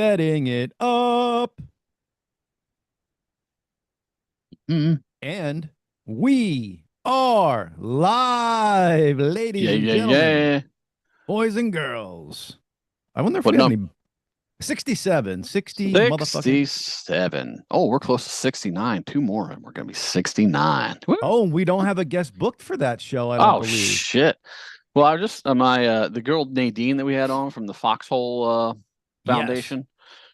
setting it up. Mm. And we are live, ladies Yeah, and yeah, gentlemen, yeah. boys and girls. I wonder if we What got no? any 67, 60 motherfucking. 67. Oh, we're close to 69. Two more, and we're gonna be 69. Woo. Oh, we don't have a guest booked for that show, I don't Oh believe. shit. Well, I just my the girl Nadine that we had on from the Foxhole Yes. Foundation.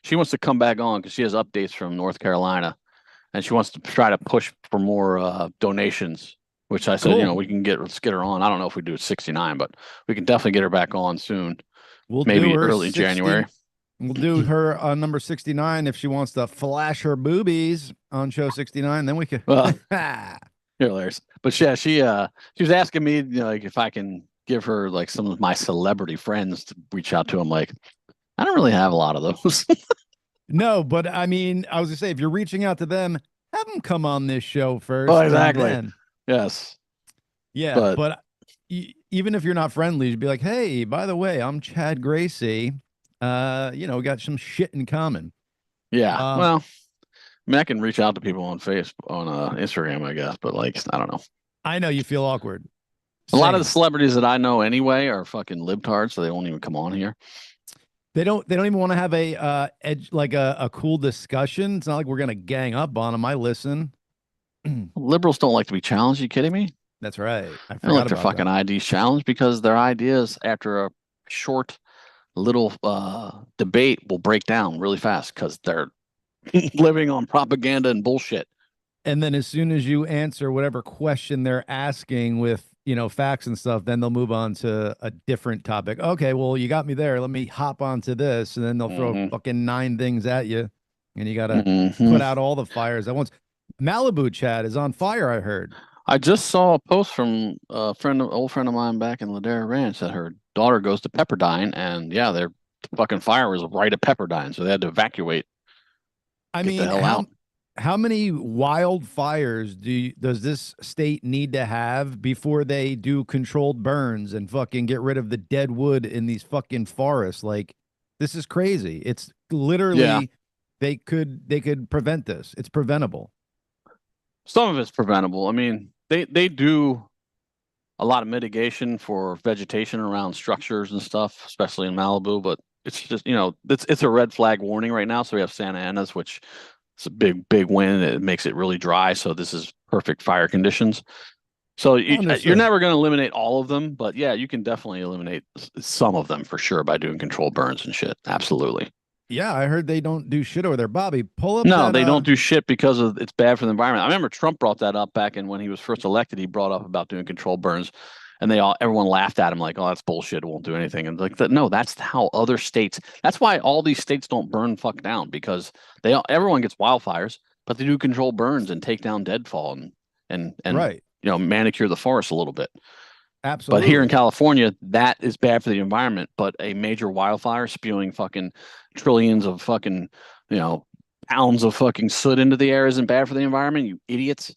She wants to come back on because she has updates from North Carolina, and she wants to try to push for more donations. Which I said, Cool. we can let's get her on. I don't know if we do it 69, but we can definitely get her back on soon. We'll do Maybe her early 60. January. We'll do her number 69 if she wants to flash her boobies on show 69. Then we could. Well, you're hilarious. But yeah, she was asking me, like if I can give her like some of my celebrity friends to reach out to them. Like, I don't really have a lot of those. No, but I mean, I was gonna say, if you're reaching out to them, have them come on this show Oh, first, and exactly. then, Yes. yeah. But But even if you're not friendly, you'd be like, hey, by the way, I'm Chad Gracey. We got some shit in common. yeah, Um, well, I mean, I can reach out to people on Facebook, on Instagram, I guess. But like, I don't know. I know you feel awkward. A lot of the Same. celebrities that I know anyway are fucking libtards, so they won't even come on here. They don't even want to have a like a cool discussion. It's not like we're gonna gang up on them. I listen. Liberals don't like to be challenged. You kidding me? That's right. I They don't forgot like their about fucking that. ideas challenged because their ideas, after a short little debate, will break down really fast because they're living on propaganda and bullshit. And then as soon as you answer whatever question they're asking with, facts and stuff, then they'll move on to a different topic. Okay, well, you got me there. Let me hop onto this. And then they'll throw Hmm. fucking nine things at you. And you got to Hmm. put out all the fires at once. Malibu Chat is on fire, I heard. I just saw a post from old friend of mine back in Ladera Ranch that her daughter goes to Pepperdine, and yeah, their fucking fire was right at Pepperdine, so they had to evacuate, I get the mean, hell out. how many wildfires does this state need to have before they do controlled burns and fucking get rid of the dead wood in these fucking forests? Like, this is crazy. It's Yeah, literally they could prevent this. It's preventable. some of it's preventable. I mean, they do a lot of mitigation for vegetation around structures and stuff, especially in Malibu. But it's just it's a red flag warning right now. So we have Santa Ana's, which it's a big wind. It makes it really dry. So this is perfect fire conditions. So you're Understood. never going to eliminate all of them, but yeah, you can definitely eliminate some of them for sure by doing controlled burns and shit. Absolutely. Yeah, I heard they don't do shit over there. Bobby, pull up No, that they don't do shit because it's bad for the environment. I remember Trump brought that up back in when he was first elected. He brought up about doing controlled burns, and everyone laughed at him like, "Oh, that's bullshit. It won't do anything." And like, no, that's how other states. That's why all these states don't burn fuck down because everyone gets wildfires, but they do controlled burns and take down deadfall and right. manicure the forest a little bit. But here in Absolutely. California, that is bad for the environment. But a major wildfire spewing fucking trillions of fucking, you know, pounds of fucking soot into the air isn't bad for the environment, you idiots.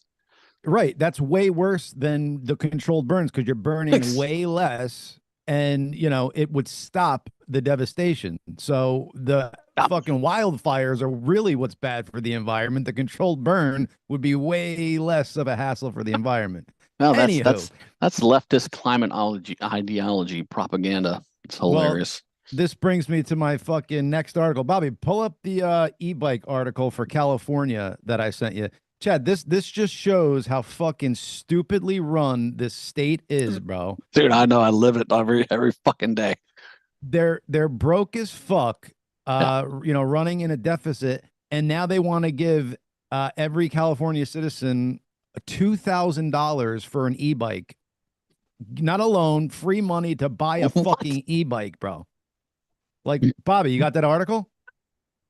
Right. That's way worse than the controlled burns because you're burning way less and, it would stop the devastation. So the fucking wildfires are really what's bad for the environment. The controlled burn would be way less of a hassle for the environment. No, that's Anywho, that's that's leftist climate ideology propaganda. It's well, hilarious. this brings me to my fucking next article. Bobby, pull up the e-bike article for California that I sent you. Chad, this just shows how fucking stupidly run this state is, bro. Dude, I know I live it every fucking day. They're broke as fuck, Yeah. running in a deficit, and now they want to give every California citizen $2,000 for an e-bike. Not a loan, free money to buy a What? fucking e-bike, bro. Like, Bobby, you got that article?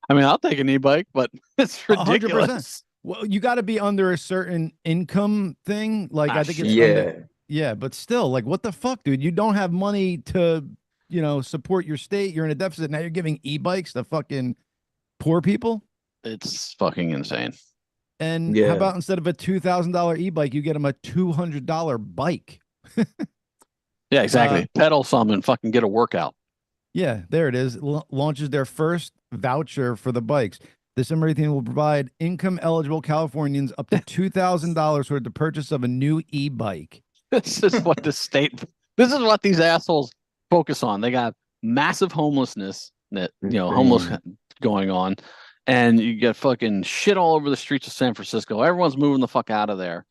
I mean, I'll take an e-bike, but it's 100%. ridiculous. Well, you got to be under a certain income thing. Like, Ah I think it's shit. under, Yeah, yeah, but still, like, what the fuck, dude? You don't have money to, support your state. You're in a deficit. Now you're giving e-bikes to fucking poor people. It's fucking insane. And how yeah. about instead of a $2,000 e-bike, you get them a $200 bike? Yeah, Uh, exactly. Pedal some and fucking get a workout. yeah, there it is. Launches their first voucher for the bikes. This December 18th will provide income eligible Californians up to $2,000 toward the purchase of a new e-bike. This is what the state. This is what these assholes focus on. They got massive homelessness, homeless going on, and you get fucking shit all over the streets of San Francisco. Everyone's moving the fuck out of there.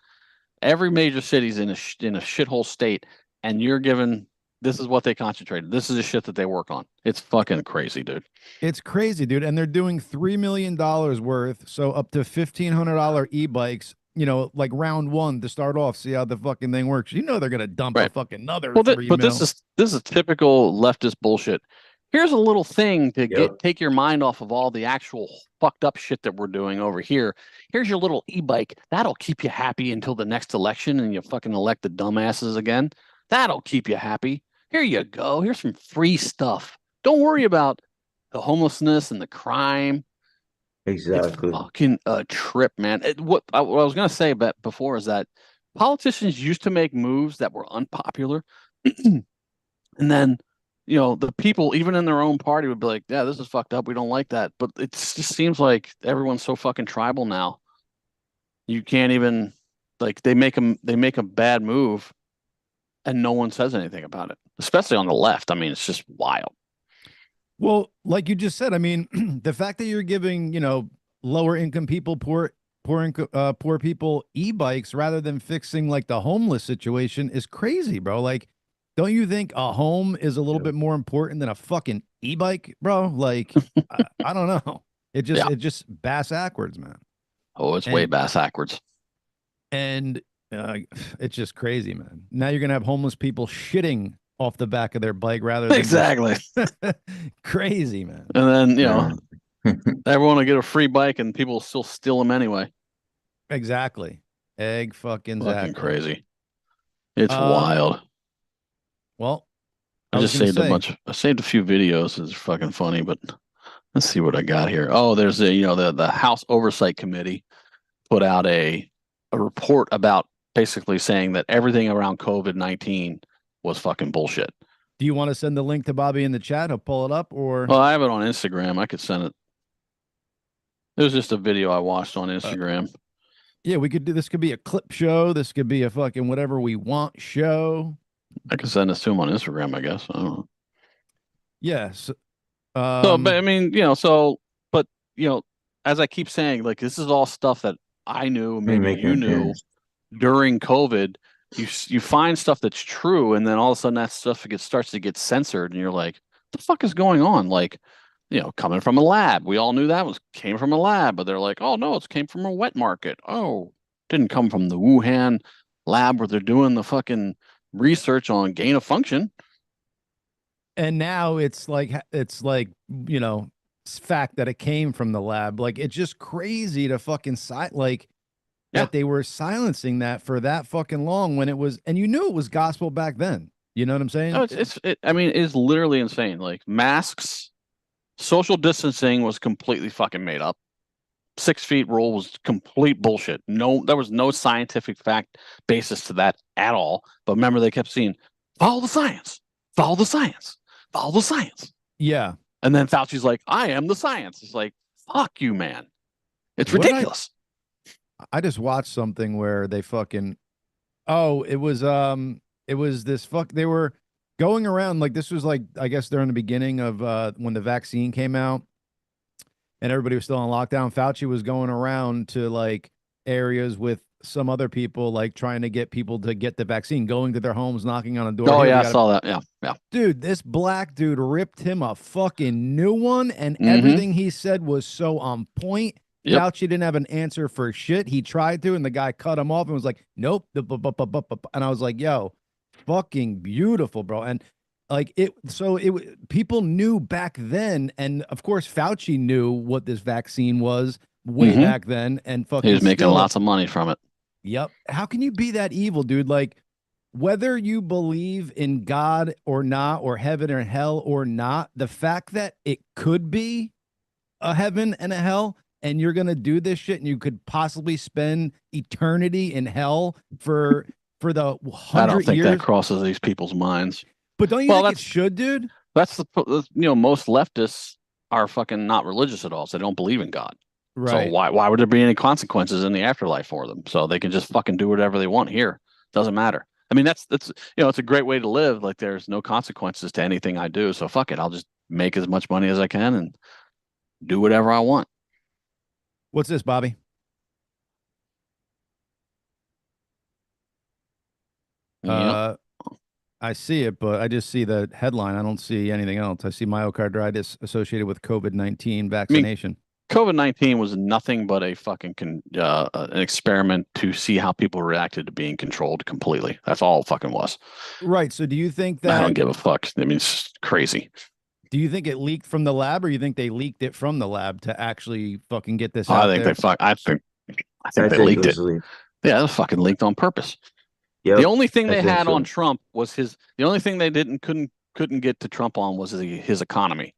Every major city's in a shithole state, and you're given. This is what they concentrated. This is the shit that they work on. It's fucking crazy, dude. It's crazy, dude. And they're doing $3 million worth, so up to $1,500 e-bikes, like round one to start off, see how the fucking thing works. They're gonna dump a fucking another $3 but mil. This is typical leftist bullshit. Here's a little thing to take your mind off of all the actual fucked up shit that we're doing over here. Here's your little e-bike. That'll keep you happy until the next election and you fucking elect the dumbasses again. That'll keep you happy. Here you go. Here's some free stuff. Don't worry about the homelessness and the crime. Exactly. It's fucking a trip, man. What I was going to say before is that politicians used to make moves that were unpopular. And then, the people, even in their own party, would be like, yeah, this is fucked up. We don't like that. But it just seems like everyone's so fucking tribal now. You can't even, they make a bad move and no one says anything about it, especially on the left. I mean, it's just wild. Well, like you just said, I mean, the fact that you're giving, lower income people, poor people e-bikes rather than fixing like the homeless situation is crazy, bro. Like, don't you think a home is a little bit more important than a fucking e-bike, bro? Like, I don't know. It just bass backwards, man. Oh, it's way bass backwards. And it's just crazy, man. Now you're gonna have homeless people shitting off the back of their bike rather than exactly crazy, man. And then everyone will get a free bike and people will still steal them anyway. Exactly. Fucking crazy. It's wild. Well, I just saved I saved a few videos. It's fucking funny, but let's see what I got here. Oh, there's the House Oversight Committee put out a report about basically saying that everything around COVID-19 was fucking bullshit. Do you want to send the link to Bobby in the chat? I'll pull it up, or I have it on Instagram. I could send it. It was just a video I watched on Instagram. Yeah, we could do this. Could be a clip show. This could be a fucking whatever we want show. I could send this to him on Instagram, I guess. I don't know. Yes. But I mean, but as I keep saying, like, this is all stuff that I knew, maybe you knew during COVID. You find stuff that's true, and then all of a sudden that stuff starts to get censored, and you're like, "What the fuck is going on?" Like, coming from a lab. We all knew that came from a lab, but they're like, "Oh no, it came from a wet market." Oh, didn't come from the Wuhan lab where they're doing the fucking research on gain of function. And now it's like it's fact that it came from the lab. Like, it's just crazy to fucking that they were silencing that for that fucking long when it was, and you knew it was gospel back then. You know what I'm saying? No, it's literally insane. Like, masks, social distancing was completely fucking made up. 6 feet rule was complete bullshit. There was no scientific fact basis to that at all. But remember, they kept saying, follow the science, follow the science, follow the science. Yeah. And then Fauci's like, I am the science. It's like, fuck you, man. It's ridiculous. I just watched something where they fucking, it was this they were going around, like, this was like, I guess during the beginning of when the vaccine came out and everybody was still on lockdown. Fauci was going around to like areas with some other people, like trying to get people to get the vaccine, going to their homes, knocking on a door. Oh, yeah, I saw that. Yeah. Dude, this black dude ripped him a fucking new one, and everything he said was so on point. Yep. Fauci didn't have an answer for shit. He tried to, and the guy cut him off and was like, nope. And I was like, yo, fucking beautiful, bro. And like people knew back then. And of course, Fauci knew what this vaccine was way back then. And fucking he was making lots of money from it. Yep. How can you be that evil, dude? Like, whether you believe in God or not, or heaven or hell or not, the fact that it could be a heaven and a hell, and you're going to do this shit, and you could possibly spend eternity in hell for the 100 years. I don't think that crosses these people's minds. But don't you think it should, dude? That's most leftists are fucking not religious at all, so they don't believe in God. So Right. why would there be any consequences in the afterlife for them? So they can just fucking do whatever they want here. Doesn't matter. I mean, that's it's a great way to live. Like there's no consequences to anything I do. So fuck it. I'll just make as much money as I can and do whatever I want. What's this, Bobby? Yep. Uh, I see it, but I just see the headline. I don't see anything else. I see myocarditis associated with COVID-19 I mean, vaccination. COVID-19 was nothing but a fucking an experiment to see how people reacted to being controlled completely. That's all it fucking was. Right. So do you think I don't that give a fuck. I mean, it's crazy. do you think it leaked from the lab, or you think they leaked it from the lab to actually fucking get this I out think they there? fuck. I think I they think it leaked it. was leaked. Yeah, it was fucking leaked on purpose. The Yep, only thing I they think had on so. Trump was his. The only thing they couldn't get to Trump on was his economy.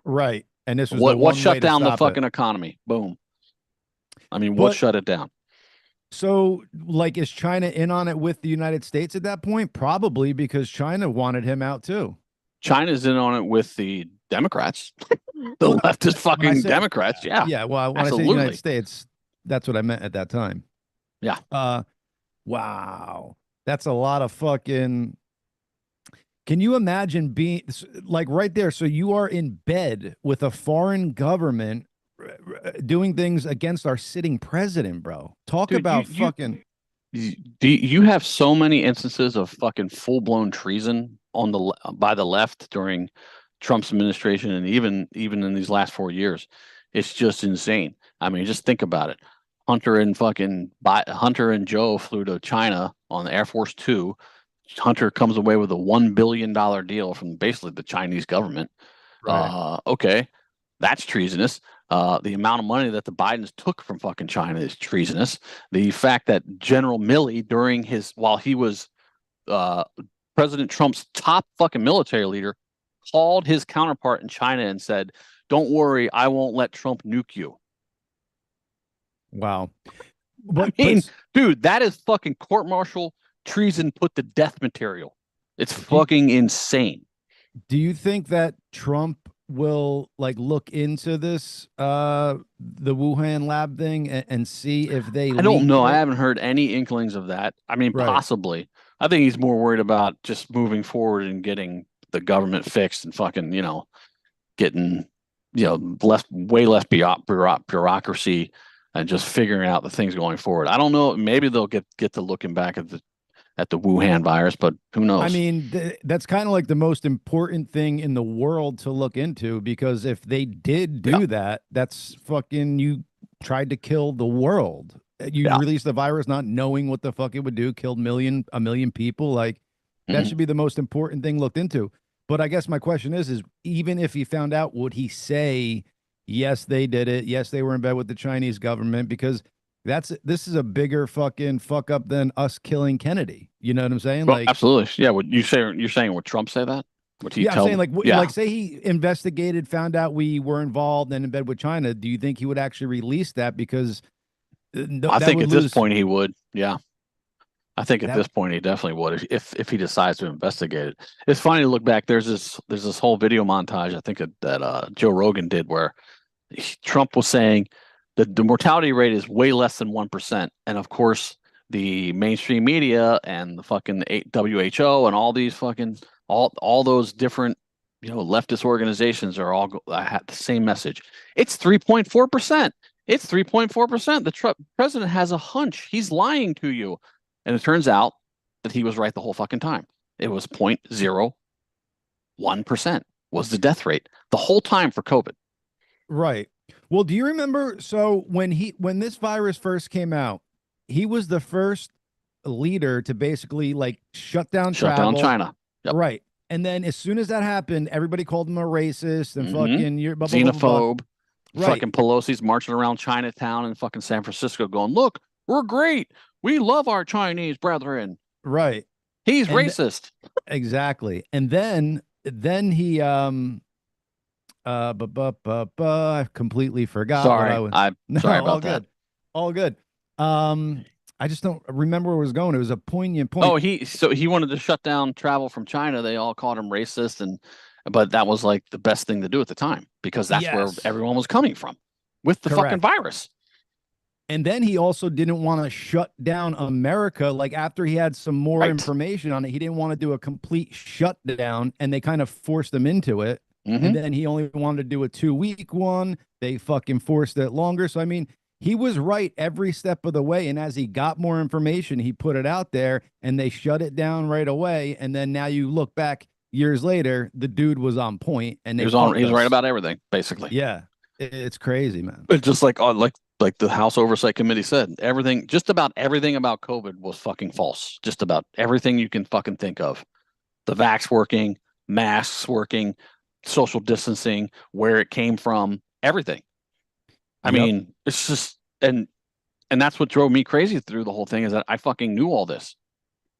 Right. And this was the What one way shut to down the stop it. fucking economy? Boom. I mean, what But shut it down? so, like, is China in on it with the United States at that point? Probably because China wanted him out too. China's in on it with the Democrats, the Well, leftist when I fucking say, Democrats. Yeah, yeah, well, when I say the United absolutely. States, that's what I meant at that time. Yeah. Wow. That's a lot of fucking. Can you imagine being like right there? So you are in bed with a foreign government doing things against our sitting president, bro. Talk Dude, about fucking. you have so many instances of fucking full blown treason on by the left during Trump's administration, and even in these last 4 years. It's just insane. I mean, just think about it. Hunter and Joe flew to China on the Air Force Two. Hunter comes away with a $1 billion deal from basically the Chinese government. Right. Okay, that's treasonous. The amount of money that the Bidens took from fucking China is treasonous. The fact that General Milley, while he was uh, President Trump's top fucking military leader, called his counterpart in China and said, "Don't worry, I won't let Trump nuke you." Wow. I mean, dude, that is fucking court martial treason put to death material. It's fucking insane. Do you think that Trump will like look into this the Wuhan lab thing and see if they I don't leaked know. I it? haven't heard any inklings of that. I mean, Right. possibly. I think he's more worried about just moving forward and getting the government fixed and fucking, getting, way less bureaucracy and just figuring out the things going forward. I don't know. Maybe they'll get to looking back at the Wuhan virus, but who I knows? mean, that's kind of like the most important thing in the world to look into because if they did Yeah, do that, that's fucking you tried to kill the world. You yeah. released the virus not knowing what the fuck it would do, killed a million people. Like that Mhm. should be the most important thing looked into. But I guess my question is even if he found out, would he say, yes, they did it. Yes, they were in bed with the Chinese government because this is a bigger fucking fuck up than us killing Kennedy. You know what I'm saying? Well, Like, absolutely. Yeah. You're saying would Trump say that? Would he yeah, I'm tell saying them? like Yeah. say he investigated, found out we were involved and in bed with China. Do you think he would actually release that because I that think would at this lose point he would. Yeah. I think at that? this point he definitely would if he decides to investigate it. It's funny to look back. There's this whole video montage I think that Joe Rogan did where Trump was saying that the mortality rate is way less than 1%, and of course the mainstream media and the fucking WHO and all these fucking all those different leftist organizations are all have the same message. It's 3.4%. It's 3.4%. The Trump president has a hunch. He's lying to you. And it turns out that he was right the whole fucking time. It was 0.01% was the death rate the whole time for COVID. Right. Well, do you remember? So when this virus first came out, he was the first leader to basically like shut down Shut down travel. China. Yep. Right. And then as soon as that happened, everybody called him a racist and fucking you're blah, blah, blah, blah, blah. Xenophobe. Right. Fucking Pelosi's marching around Chinatown and fucking San Francisco going, look, we're great. We love our Chinese brethren. Right. He's And racist. exactly. And then he I completely forgot what I Sorry. was. I'm No, sorry all about that. good. All good. I just don't remember where it was going. It was a poignant point. Oh, he wanted to shut down travel from China. They all called him racist, and but that was like the best thing to do at the time because that's where Yes, everyone was coming from with the fucking correct. virus. And then he also didn't want to shut down America. Like after he had some more Right. information on it, he didn't want to do a complete shutdown, and they kind of forced him into it. And Mm-hmm. then he only wanted to do a 2 week one. They fucking forced it longer. So I mean, he was right every step of the way. And as he got more information, he put it out there, and they shut it down right away. And then now you look back years later, the dude was on point, and He they was on. He fucked was right us. about everything, basically. Yeah, it's crazy, man. It's just like the House Oversight Committee said, everything, just about everything about COVID was fucking false. Just about everything you can fucking think of. The vax working, masks working, social distancing, where it came from, everything. I Yep. mean, it's just and that's what drove me crazy through the whole thing is that I fucking knew all this.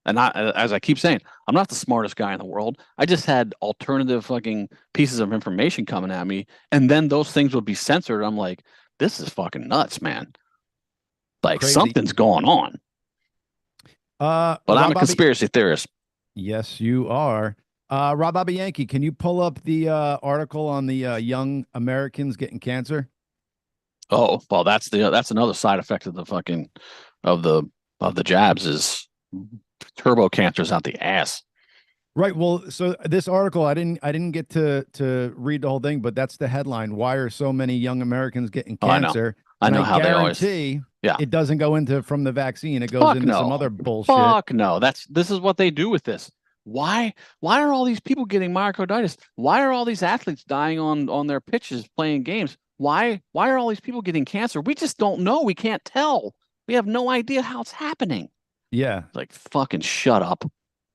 And not as I keep saying, I'm not the smartest guy in the world. I just had alternative fucking pieces of information coming at me, and then those things would be censored. I'm like, this is fucking nuts, man. Like Crazy. something's going on. But I'm Rob a Bobby. conspiracy theorist. Yes, you are. Rob Bobby Yankee, can you pull up the article on the young Americans getting cancer? Oh, well, that's another side effect of the fucking of the of the jabs is turbo cancers out the ass. Right. Well, so this article, I didn't get to read the whole thing, but that's the headline. Why are so many young Americans getting Oh, I know. cancer? I And I know how they always. guarantee Yeah. it doesn't go into from the vaccine. It goes Fuck into some no. other bullshit. Fuck no. This is what they do with this. Why are all these people getting myocarditis? Why are all these athletes dying on their pitches playing games? Why are all these people getting cancer? We just don't know. We can't tell. We have no idea how it's happening. Yeah, Like fucking shut up.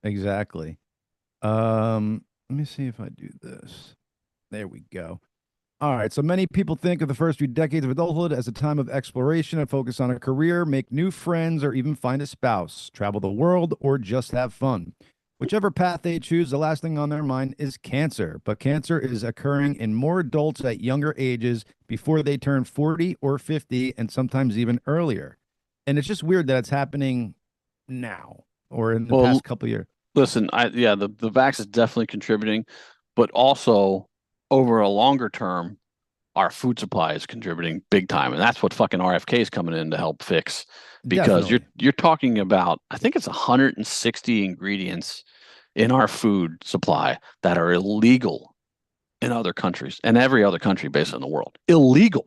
exactly. Let me see if I do this. There we go. All right. So many people think of the first few decades of adulthood as a time of exploration and focus on a career, make new friends, or even find a spouse, travel the world, or just have fun. Whichever path they choose, the last thing on their mind is cancer. But cancer is occurring in more adults at younger ages before they turn 40 or 50, and sometimes even earlier. And it's just weird that it's happening now or in the Well, past couple of years. listen, the vax is definitely contributing, but also over a longer term, our food supply is contributing big time, and that's what fucking RFK is coming in to help fix. Because you're Definitely. you're talking about, I think it's 160 ingredients in our food supply that are illegal in other countries and every other country based in the world. Illegal.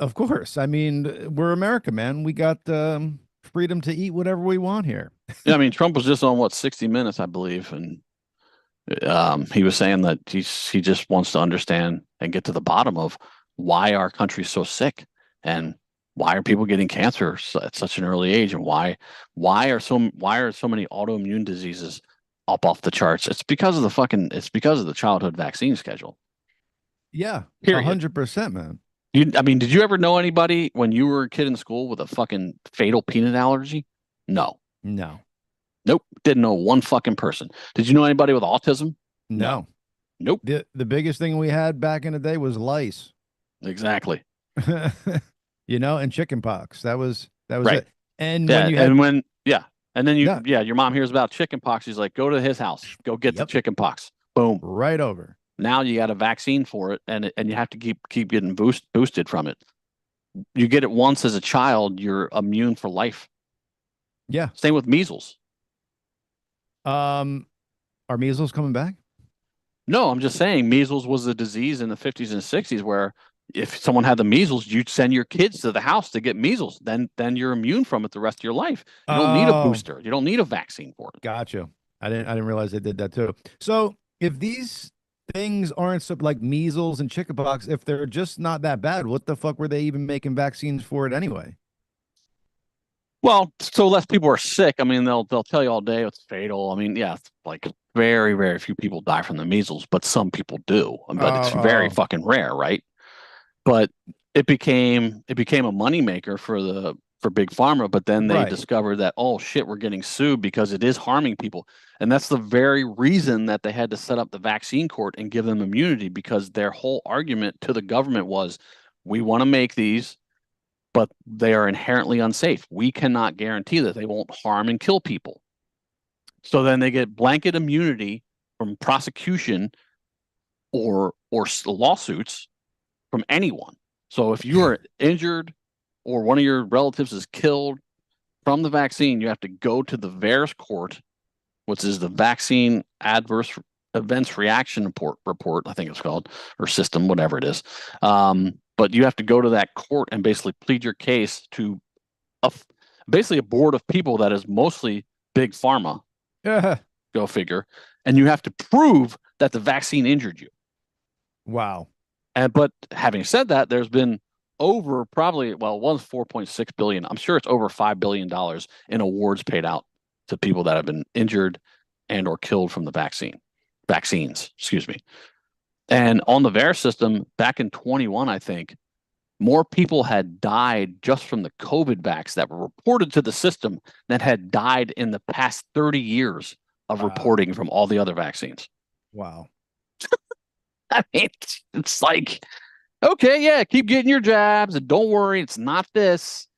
Of course. I mean, we're America, man. We got freedom to eat whatever we want here. Yeah, I mean, Trump was just on what 60 Minutes, I believe, and he was saying that he just wants to understand and get to the bottom of why our country's so sick and why are people getting cancer at such an early age and why are so many autoimmune diseases up off the charts. It's because of the childhood vaccine schedule. Yeah, Period. 100%, man. I mean, did you ever know anybody when you were a kid in school with a fucking fatal peanut allergy? No. No, Nope. Didn't know one fucking person. Did you know anybody with autism? No. no. Nope. The biggest thing we had back in the day was lice, Exactly. and chicken pox. That was Right. it. And when Yeah. you And had when, yeah. And then yeah, your mom hears about chicken pox. She's like, go to his house, go get the yep, chicken pox. Boom. right over. Now you got a vaccine for it, and you have to keep getting boosted from it. You get it once as a child, you're immune for life. Yeah. Same with measles. Um, are measles coming back? No, I'm just saying measles was a disease in the 50s and 60s where if someone had the measles, you'd send your kids to the house to get measles. Then you're immune from it the rest of your life. You don't need a Oh, booster. You don't need a vaccine for it. gotcha. I didn't realize they did that too. So if these things aren't so like measles and chickenpox, if they're just not that bad, what the fuck were they even making vaccines for it anyway? Well, so less people are sick. I mean, they'll tell you all day it's fatal. I mean, yeah, like very, very few people die from the measles, but some people do. But it's very Oh, fucking rare, right? But it became a moneymaker for big pharma, but then they right. discovered that, oh shit, we're getting sued because it is harming people. And that's the very reason that they had to set up the vaccine court and give them immunity, because their whole argument to the government was, we want to make these, but they are inherently unsafe. We cannot guarantee that they won't harm and kill people. So then they get blanket immunity from prosecution or lawsuits from anyone. So if you are injured or one of your relatives is killed from the vaccine, you have to go to the VAERS court, which is the Vaccine Adverse Events Reaction report, I think it's called, or system, whatever it is. But you have to go to that court and basically plead your case to basically a board of people that is mostly big pharma. Yeah. Go figure. And you have to prove that the vaccine injured you. Wow. But having said that, there's been over probably, well, it was 4.6 billion. I'm sure it's over $5 billion in awards paid out to people that have been injured and or killed from the vaccines, excuse me. And on the VAERS system, back in 21, I think, more people had died just from the COVID vax that were reported to the system that had died in the past 30 years of reporting from all the other vaccines. Wow. I mean, it's like, okay, yeah, keep getting your jabs and don't worry, it's not this.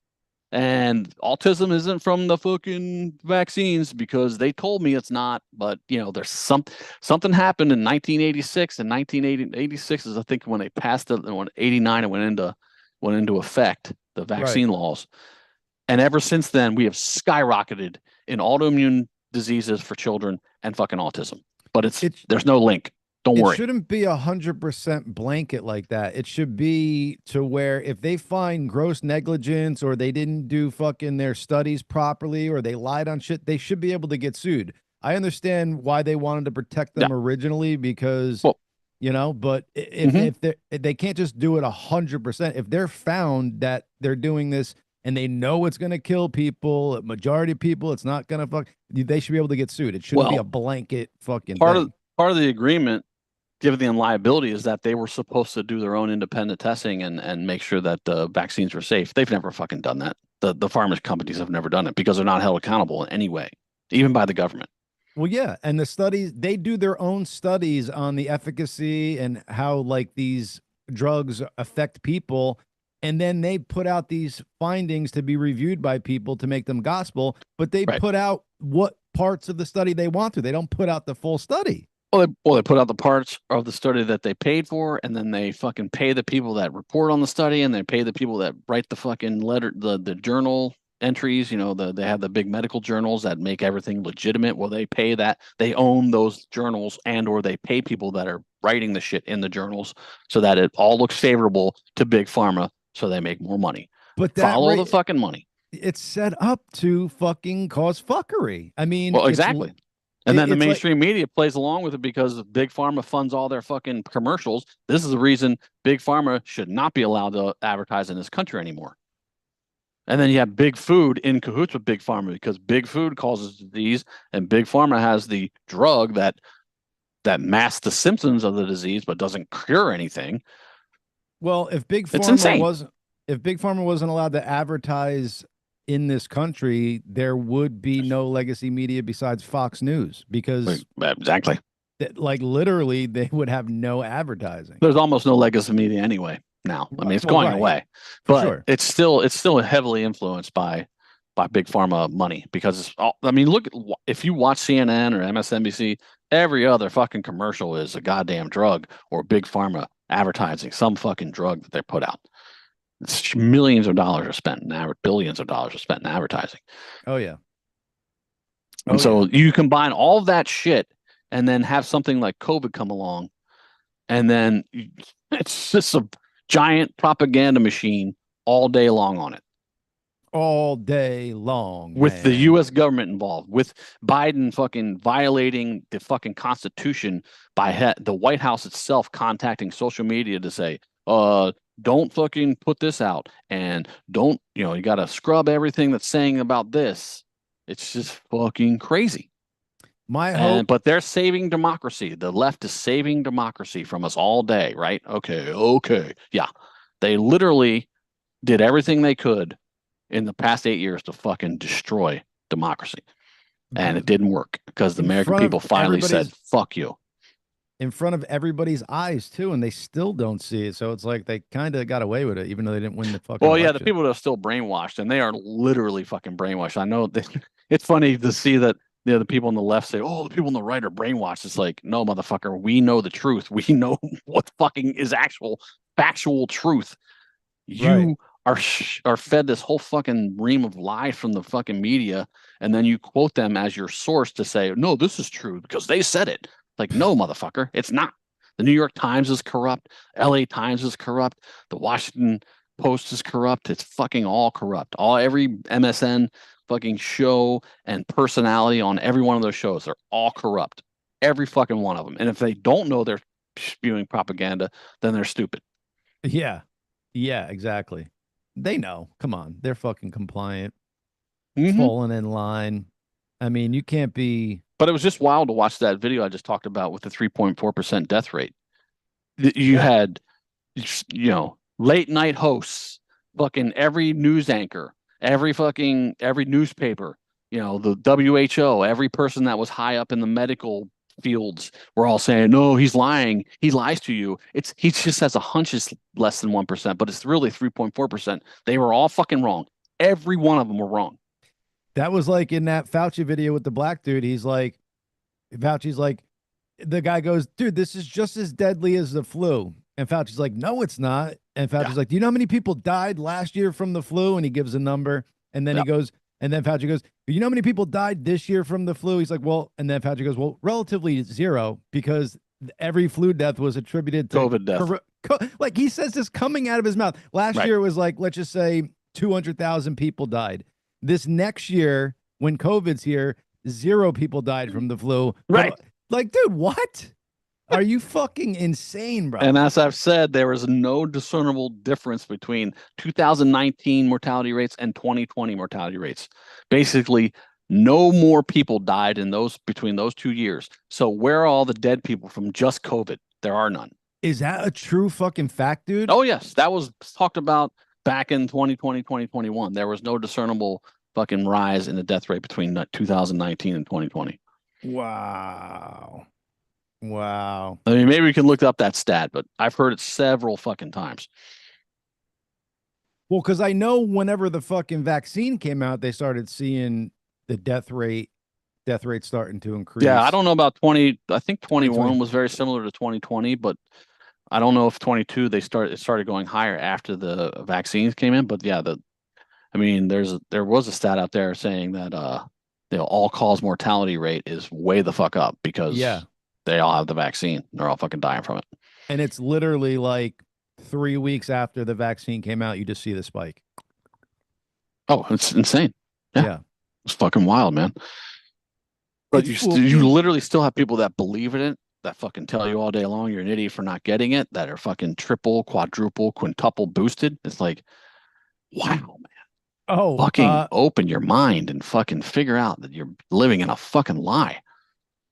And autism isn't from the fucking vaccines because they told me it's not. But, there's something happened in 1986 and 1986 is, I think, when they passed it, and when 89 it went into effect, the vaccine laws. And ever since then, we have skyrocketed in autoimmune diseases for children and fucking autism. But there's no link. Don't worry. It shouldn't be 100% blanket like that. It should be to where if they find gross negligence or they didn't do fucking their studies properly or they lied on shit, they should be able to get sued. I understand why they wanted to protect them originally because, but if they can't just do it 100%. If they're found that they're doing this and they know it's going to kill people, a majority of people, it's not going to fuck, they should be able to get sued. It shouldn't be a blanket fucking thing. Part of the agreement, given the liability, is that they were supposed to do their own independent testing and make sure that the vaccines were safe. They've never fucking done that. The pharma companies have never done it because they're not held accountable in any way, even by the government. Well, yeah. And the studies, they do their own studies on the efficacy and how like these drugs affect people. And then they put out these findings to be reviewed by people to make them gospel, but they put out what parts of the study they want to. They don't put out the full study. Well, they put out the parts of the study that they paid for, and then they fucking pay the people that report on the study, and they pay the people that write the fucking letter, the journal entries. They have the big medical journals that make everything legitimate. Well, they pay that. They own those journals, and or they pay people that are writing the shit in the journals so that it all looks favorable to big pharma, so they make more money. But follow the fucking money. It's set up to fucking cause fuckery. I mean, well, exactly. And then the mainstream media plays along with it because big pharma funds all their fucking commercials. This is the reason big pharma should not be allowed to advertise in this country anymore. And then you have big food in cahoots with big pharma because big food causes disease and big pharma has the drug that masks the symptoms of the disease but doesn't cure anything. Well, if big pharma wasn't allowed to advertise in this country, there would be no legacy media besides Fox News because exactly, like literally, they would have no advertising. There's almost no legacy media anyway now. I mean, it's going away, but it's still heavily influenced by big pharma money because it's all. I mean, look, if you watch CNN or MSNBC, every other fucking commercial is a goddamn drug or big pharma advertising some fucking drug that they put out. It's millions of dollars are spent in billions of dollars are spent in advertising. Oh yeah. And so you combine all of that shit and then have something like COVID come along, and then it's just a giant propaganda machine all day long on it. All day long. With the U.S. government involved, with Biden fucking violating the fucking Constitution by the White House itself contacting social media to say, don't fucking put this out and don't, you got to scrub everything that's saying about this. It's just fucking crazy. But they're saving democracy. The left is saving democracy from us all day, right? Okay. Yeah. They literally did everything they could in the past 8 years to fucking destroy democracy. And it didn't work because the American people finally said, fuck you. In front of everybody's eyes too, and they still don't see it. So it's like they kind of got away with it, even though they didn't win the fucking election. The people that are still brainwashed, and they are literally fucking brainwashed. I know it's funny to see that the people on the left say, "Oh, the people on the right are brainwashed." It's like, no, motherfucker, we know the truth. We know what fucking is actual factual truth. Right. You are fed this whole fucking ream of lies from the fucking media, and then you quote them as your source to say, "No, this is true because they said it." Like, no, motherfucker, it's not. The New York Times is corrupt. L.A. Times is corrupt. The Washington Post is corrupt. It's fucking all corrupt. Every MSN fucking show and personality on every one of those shows, they're all corrupt. Every fucking one of them. And if they don't know they're spewing propaganda, then they're stupid. Yeah. Yeah, exactly. They know. Come on. They're fucking compliant, Mm-hmm. falling in line. I mean, you can't be. But it was just wild to watch that video I just talked about with the 3.4% death rate. You Yeah. had, late night hosts, fucking every news anchor, every newspaper, the WHO, every person that was high up in the medical fields were all saying, no, he's lying. He lies to you. He just has a hunch it's less than 1%, but it's really 3.4%. They were all fucking wrong. Every one of them were wrong. That was like in that Fauci video with the black dude. He's like, Fauci's like, the guy goes, dude, this is just as deadly as the flu. And Fauci's like, no, it's not. And Yeah. Fauci's like, do you know how many people died last year from the flu? And he gives a number. And then Yeah. he goes, and then Fauci goes, you know how many people died this year from the flu? He's like, well, and then Fauci goes, well, relatively zero because every flu death was attributed to COVID death. like he says this coming out of his mouth. Last Right. year was like, let's just say 200,000 people died. This next year, when COVID's here, zero people died from the flu. Right. But like, dude, what? Are you fucking insane, bro? And as I've said, there was no discernible difference between 2019 mortality rates and 2020 mortality rates. Basically, no more people died in those between those 2 years. So where are all the dead people from just COVID? There are none. Is that a true fucking fact, dude? Oh yes, that was talked about back in 2020, 2021. There was no discernible fucking rise in the death rate between 2019 and 2020. Wow. Wow. I mean, maybe we can look up that stat, but I've heard it several fucking times. Well, because I know whenever the fucking vaccine came out, they started seeing the death rate starting to Yeah, I increase. don't know about 20. I think 2020. 21 was very similar to 2020, but I don't know if 22 it started going higher after the vaccines came in. But yeah, I mean, there was a stat out there saying that the all cause mortality rate is way the fuck up Yeah. because they all have the vaccine. They're all fucking dying from it. And it's literally like 3 weeks after the vaccine came out, you just see the spike. Oh, it's insane. Yeah, Yeah. it's fucking wild, man. But It's you spooky. literally still have people that believe in it, that fucking tell you all day long you're an idiot for not getting it, that are fucking triple, quadruple, quintuple boosted. It's like, wow, man, Oh, fucking open your mind and fucking figure out that you're living in a fucking lie.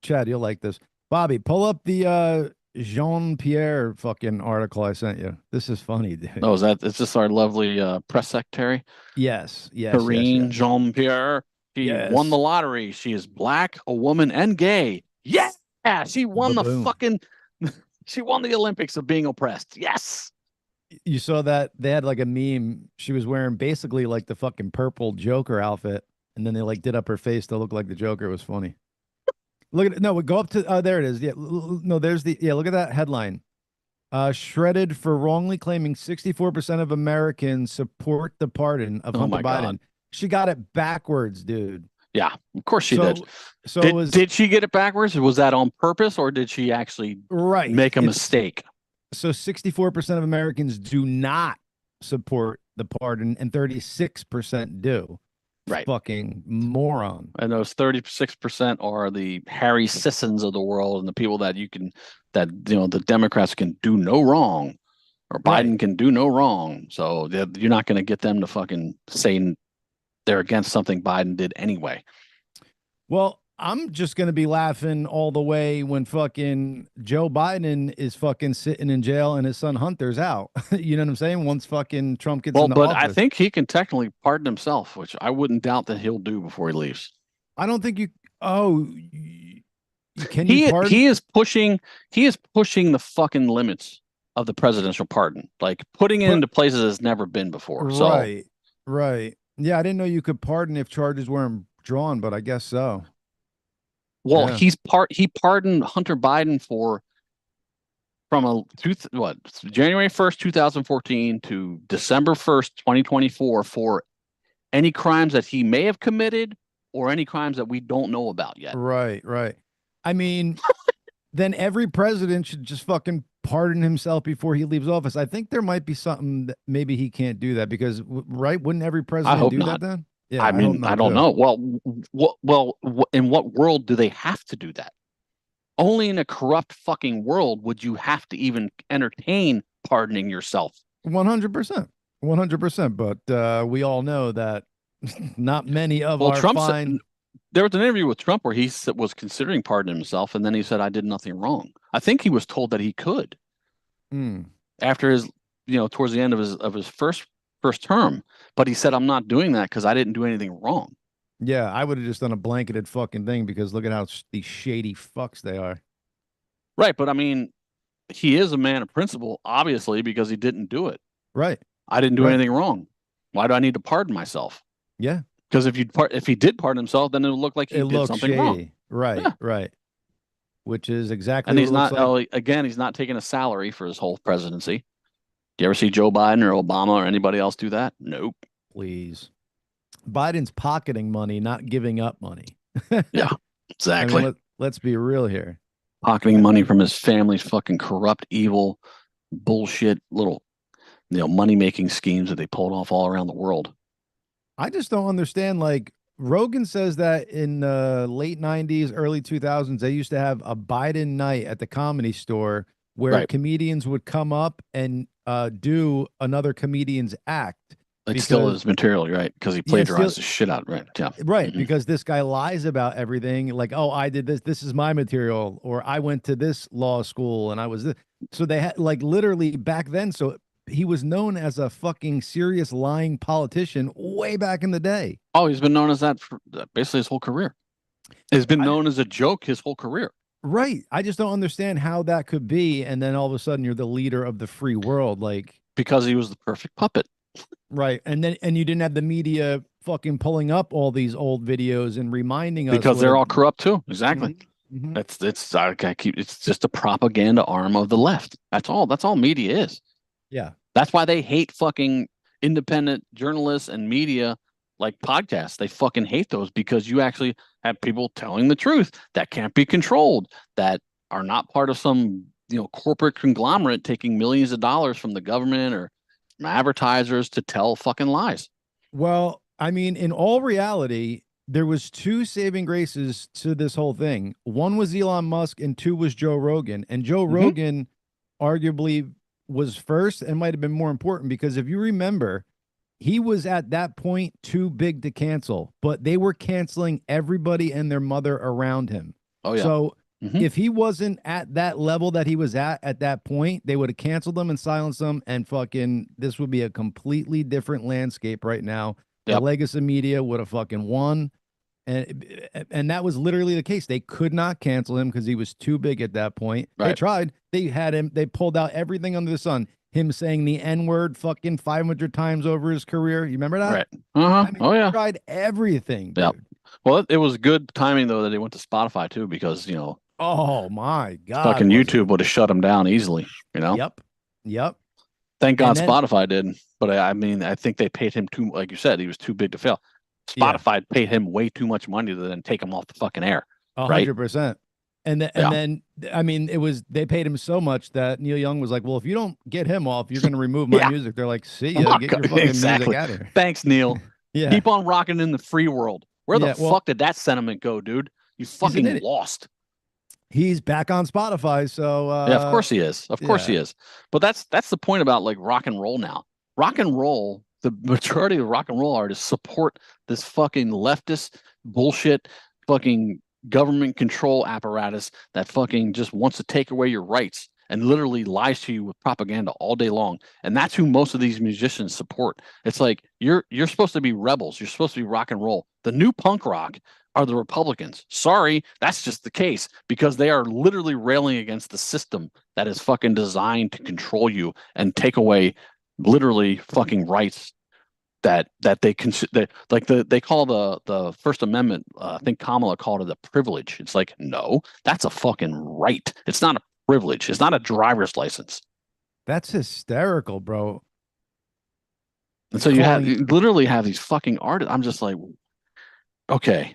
Chad, you'll like this. Bobby, pull up the Jean-Pierre fucking article I sent you. This is funny, dude. Oh, it's just our lovely press secretary, Yes, yes, yes, Karine yes. Jean-Pierre. She won the Yes. lottery. She is black, a woman, and gay. Yeah, she won the Ba-boom. fucking. She won the Olympics of being oppressed. Yes. You saw that they had like a meme. She was wearing basically like the fucking purple Joker outfit, and then they like did up her face to look like the Joker. It was funny. Look at it. No, go up to there it is. Yeah, no, there's the look at that headline. Shredded for wrongly claiming 64% of Americans support the pardon of Oh Hunter my God. Biden. She got it backwards, dude. Yeah, of course she did. So it Did was did she get it backwards? Was that on purpose, or did she actually right. make a It's mistake? so 64% of Americans do not support the pardon and 36% do. Right. Fucking moron. And those 36% are the Harry Sissons of the world and the people that the Democrats can do no wrong or Right. Biden can do no wrong. So you're not going to get them to fucking say they're against something Biden did anyway. Well, I'm just gonna be laughing all the way when fucking Joe Biden is fucking sitting in jail and his son Hunter's out. You know what I'm saying? Once fucking Trump gets Well, into but I office. think he can technically pardon himself, which I wouldn't doubt that he'll do before he leaves. I don't think you. Oh, can you pardon? He is pushing the fucking limits of the presidential pardon, like putting it But into places it's never been before. So right, right. Yeah, I didn't know you could pardon if charges weren't drawn, but I guess so. Well, Yeah. he pardoned Hunter Biden for from January 1st, 2014 to December 1st, 2024 for any crimes that he may have committed or any crimes that we don't know about yet. Right, right. I mean, then every president should just fucking pardon himself before he leaves office. I think there might be something that maybe he can't do that because, right? Wouldn't every I president hope do that not. then? Yeah, I I hope mean, I not don't too. know. In what world do they have to do that? Only in a corrupt fucking world would you have to even entertain pardoning yourself. 100%. 100%. But we all know that not many of Well, our fine. there was an interview with Trump where he was considering pardoning himself, and then he said, "I did nothing wrong." I think he was told that he could Mm, after his, towards the end of his first term, but he said, "I'm not doing that because I didn't do anything wrong." yeah, I would have just done a blanketed fucking thing because look at how these shady fucks they are. Right, but I mean, he is a man of principle, obviously, because he didn't do it. Right, I didn't do right. anything wrong. Why do I need to pardon myself? Yeah, Because if he did pardon himself, then it would look like he it did looks something wrong. shady. Right, Yeah. right. Which is exactly And what he's it looks not, like. again, he's not taking a salary for his whole presidency. Do you ever see Joe Biden or Obama or anybody else do that? Nope. Please. Biden's pocketing money, not giving up money. Yeah, I mean, exactly. let's be real here. Pocketing money from his family's fucking corrupt, evil, bullshit little, money making schemes that they pulled off all around the world. I just don't understand. Like Rogan says that in the late '90s, early 2000s, they used to have a Biden night at the Comedy Store where Right. comedians would come up and do another comedian's act It's still because his material, right? Because he yeah, still plagiarized the shit out, right? Yeah. right Hmm. because this guy lies about everything. Like, oh, I did this. This is my material, or I went to this law school and I was this. So they had like literally back then. So he was known as a fucking serious lying politician way back in the day. Oh, he's been known as that for basically his whole career. He's been I, known as a joke his whole career. right. I just don't understand how that could be. And then all of a sudden you're the leader of the free world. Like, Because he was the perfect puppet. right. And you didn't have the media fucking pulling up all these old videos and reminding us Because what a they're all corrupt too. Exactly. Mhm, mhm. It's just a propaganda arm of the left. That's all media is. Yeah. That's why they hate fucking independent journalists and media like podcasts. They fucking hate those because you actually have people telling the truth that can't be controlled, that are not part of some, corporate conglomerate taking millions of dollars from the government or from advertisers to tell fucking lies. Well, I mean, in all reality, there was two saving graces to this whole thing. One was Elon Musk and two was Joe Rogan. And Joe Mm-hmm. Rogan arguably was first and might have been more important because if you remember, he was at that point too big to cancel, but they were canceling everybody and their mother around him. Oh yeah. So Mm-hmm. if he wasn't at that level that he was at that point, they would have canceled him and silenced him, and fucking this would be a completely different landscape right now. The Yep. legacy media would have fucking won, and that was literally the case. They could not cancel him because he was too big at that point. They Right. tried. They had him. They pulled out everything under the sun. Him saying the N word fucking 500 times over his career. You remember that? Right. Uh-huh. I mean, Oh yeah. tried everything, Yep. dude. Well, it was good timing though that they went to Spotify too, because Oh my God, fucking was it? YouTube would have shut him down easily. Yep. Yep. Thank And God then, Spotify did. But I mean, I think they paid him too, like you said, he was too big to fail. yeah, Spotify paid him way too much money to then take him off the fucking air. Right? 100%. And Yeah. then, I mean, it was they paid him so much that Neil Young was like, "Well, if you don't get him off, you're going to remove my Yeah. music." They're like, "See ya, get your fucking music Exactly. out of here." Thanks, Neil. Yeah, Keep on rocking in the free world. Where the yeah. Well, fuck did that sentiment go, dude? You he's an fucking idiot. lost. He's back on Spotify, so Yeah, of course he is. Of course he yeah, is. But that's the point about like rock and roll now. Rock and roll, the majority of rock and roll artists support this fucking leftist bullshit fucking government control apparatus that fucking just wants to take away your rights and literally lies to you with propaganda all day long. And that's who most of these musicians support. It's like you're supposed to be rebels. You're supposed to be rock and roll. The new punk rock are the Republicans. Sorry, that's just the case because they are literally railing against the system that is fucking designed to control you and take away literally fucking rights that they consider like they call the First Amendment. I think Kamala called it a privilege. It's like, no, that's a fucking right. It's not a privilege. It's not a driver's license. That's hysterical, bro. And so you literally have these fucking artists. I'm just like, okay,